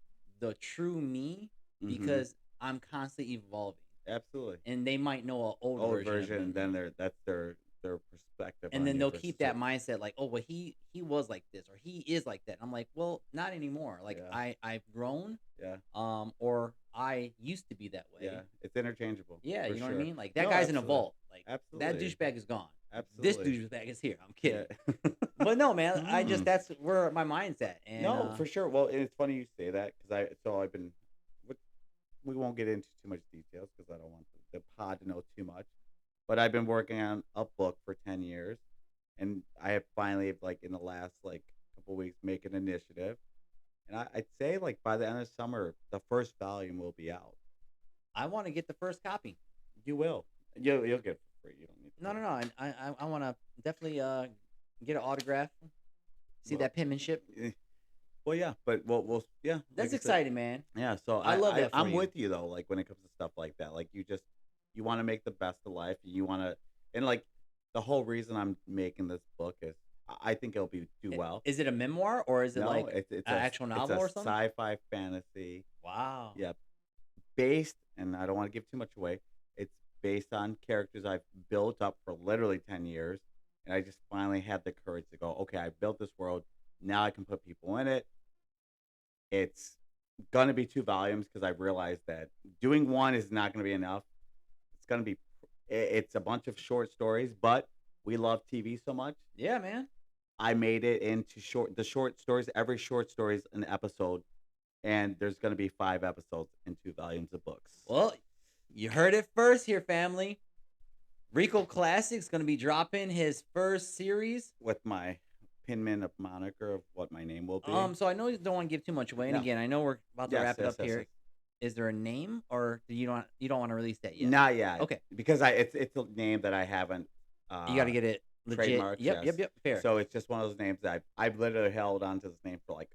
the true me Mm-hmm. because I'm constantly evolving. Absolutely. And they might know an old version of then me. that's their perspective And on then you they'll versus keep that yours. mindset like, oh, well, he was like this or he is like that. I'm like, well, not anymore. Like Yeah. I've grown, Yeah. or I used to be that way. Yeah. It's interchangeable. Yeah, for you know sure. what I mean? Like that No, guy's in a absolutely. vault. Like that Absolutely. douchebag is gone. Absolutely. This douchebag is here. I'm kidding. Yeah. But no, man, Mm. that's where my mind's at. And No, for sure. Well, it's funny you say that because I've been. We won't get into too much details because I don't want the pod to know too much. But I've been working on a book for 10 years, and I have finally, like in the last like couple weeks, make an initiative. And I'd say like by the end of summer, the first volume will be out. I want to get the first copy. You will. You'll get it for free. You don't need to. No. I want to definitely get an autograph. See Well, that penmanship. Well, yeah, but we'll yeah. That's like I said, exciting, man. yeah, so I love that for I'm you. with you though. Like when it comes to stuff like that, like you want to make the best of life. You want to, and like the whole reason I'm making this book is I think it'll do well. Is it a memoir or is it No, like it's an a actual it's novel a or something? sci-fi fantasy. Wow. Yeah, based, and I don't want to give too much away. It's based on characters I've built up for literally 10 years, and I just finally had the courage to go. Okay, I built this world. Now I can put people in it. It's gonna be 2 volumes because I realized that doing one is not gonna be enough. It's gonna be it's a bunch of short stories, but we love TV so much. Yeah, man. I made it into the short stories. Every short story is an episode, and there's gonna be 5 episodes in 2 volumes of books. Well, you heard it first here, family. Rico Classic's gonna be dropping his first series. With my pinman of moniker of what my name will be. So I know you don't want to give too much away, and No. again, I know we're about to Yes, wrap it yes, up yes, here. yes. Is there a name, or do you don't want to release that yet? Not yet. Okay. Because it's a name that I haven't. You got to get it legit. trademarked, Yep. yes. Fair. So it's just one of those names that I've literally held on to this name for like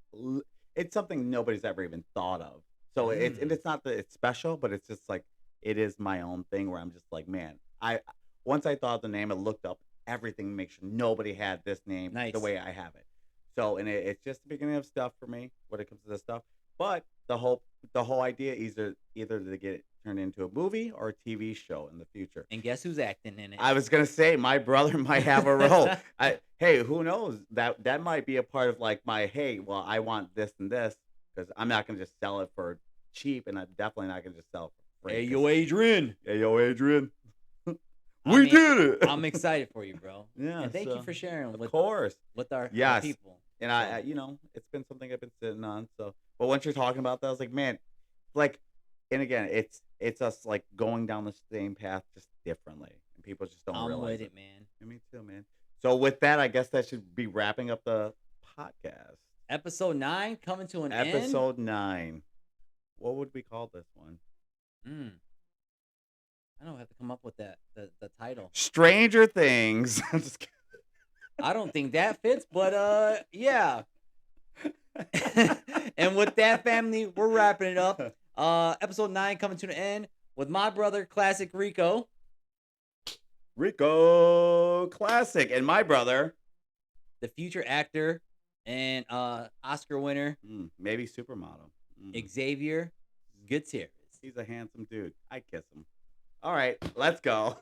it's something nobody's ever even thought of. So it's not that it's special, but it's just like it is my own thing where I'm just like, man, I once I thought of the name, I looked up everything to make sure nobody had this name Nice. the way I have it. So and it's just the beginning of stuff for me when it comes to this stuff. But the whole idea is either to get it turned into a movie or a TV show in the future. And guess who's acting in it? I was gonna say my brother might have a role. Hey, who knows? That might be a part of like my hey. Well, I want this and this because I'm not gonna just sell it for cheap, and I'm definitely not gonna just sell it for free. Hey, yo, Adrian. Hey, yo, Adrian. I We mean, did it. I'm excited for you, bro. Yeah, And thank you so, for sharing Of with course. our Yes. people. And I, it's been something I've been sitting on. So, but once you're talking about that, I was like, man, like, and again, it's us like going down the same path just differently, and people just don't I'm realize with it, man. And me too, man. So with that, I guess that should be wrapping up the podcast. Episode 9 coming to an end. Episode 9. What would we call this one? I don't have to come up with the title. Stranger Things. I'm just kidding. I don't think that fits, but yeah. And with that, family, we're wrapping it up. Episode 9 coming to an end with my brother, Classic Rico. Rico Classic. And my brother, the future actor and Oscar winner, maybe supermodel, Xavier Gutierrez. He's a handsome dude. I'd kiss him. All right, let's go.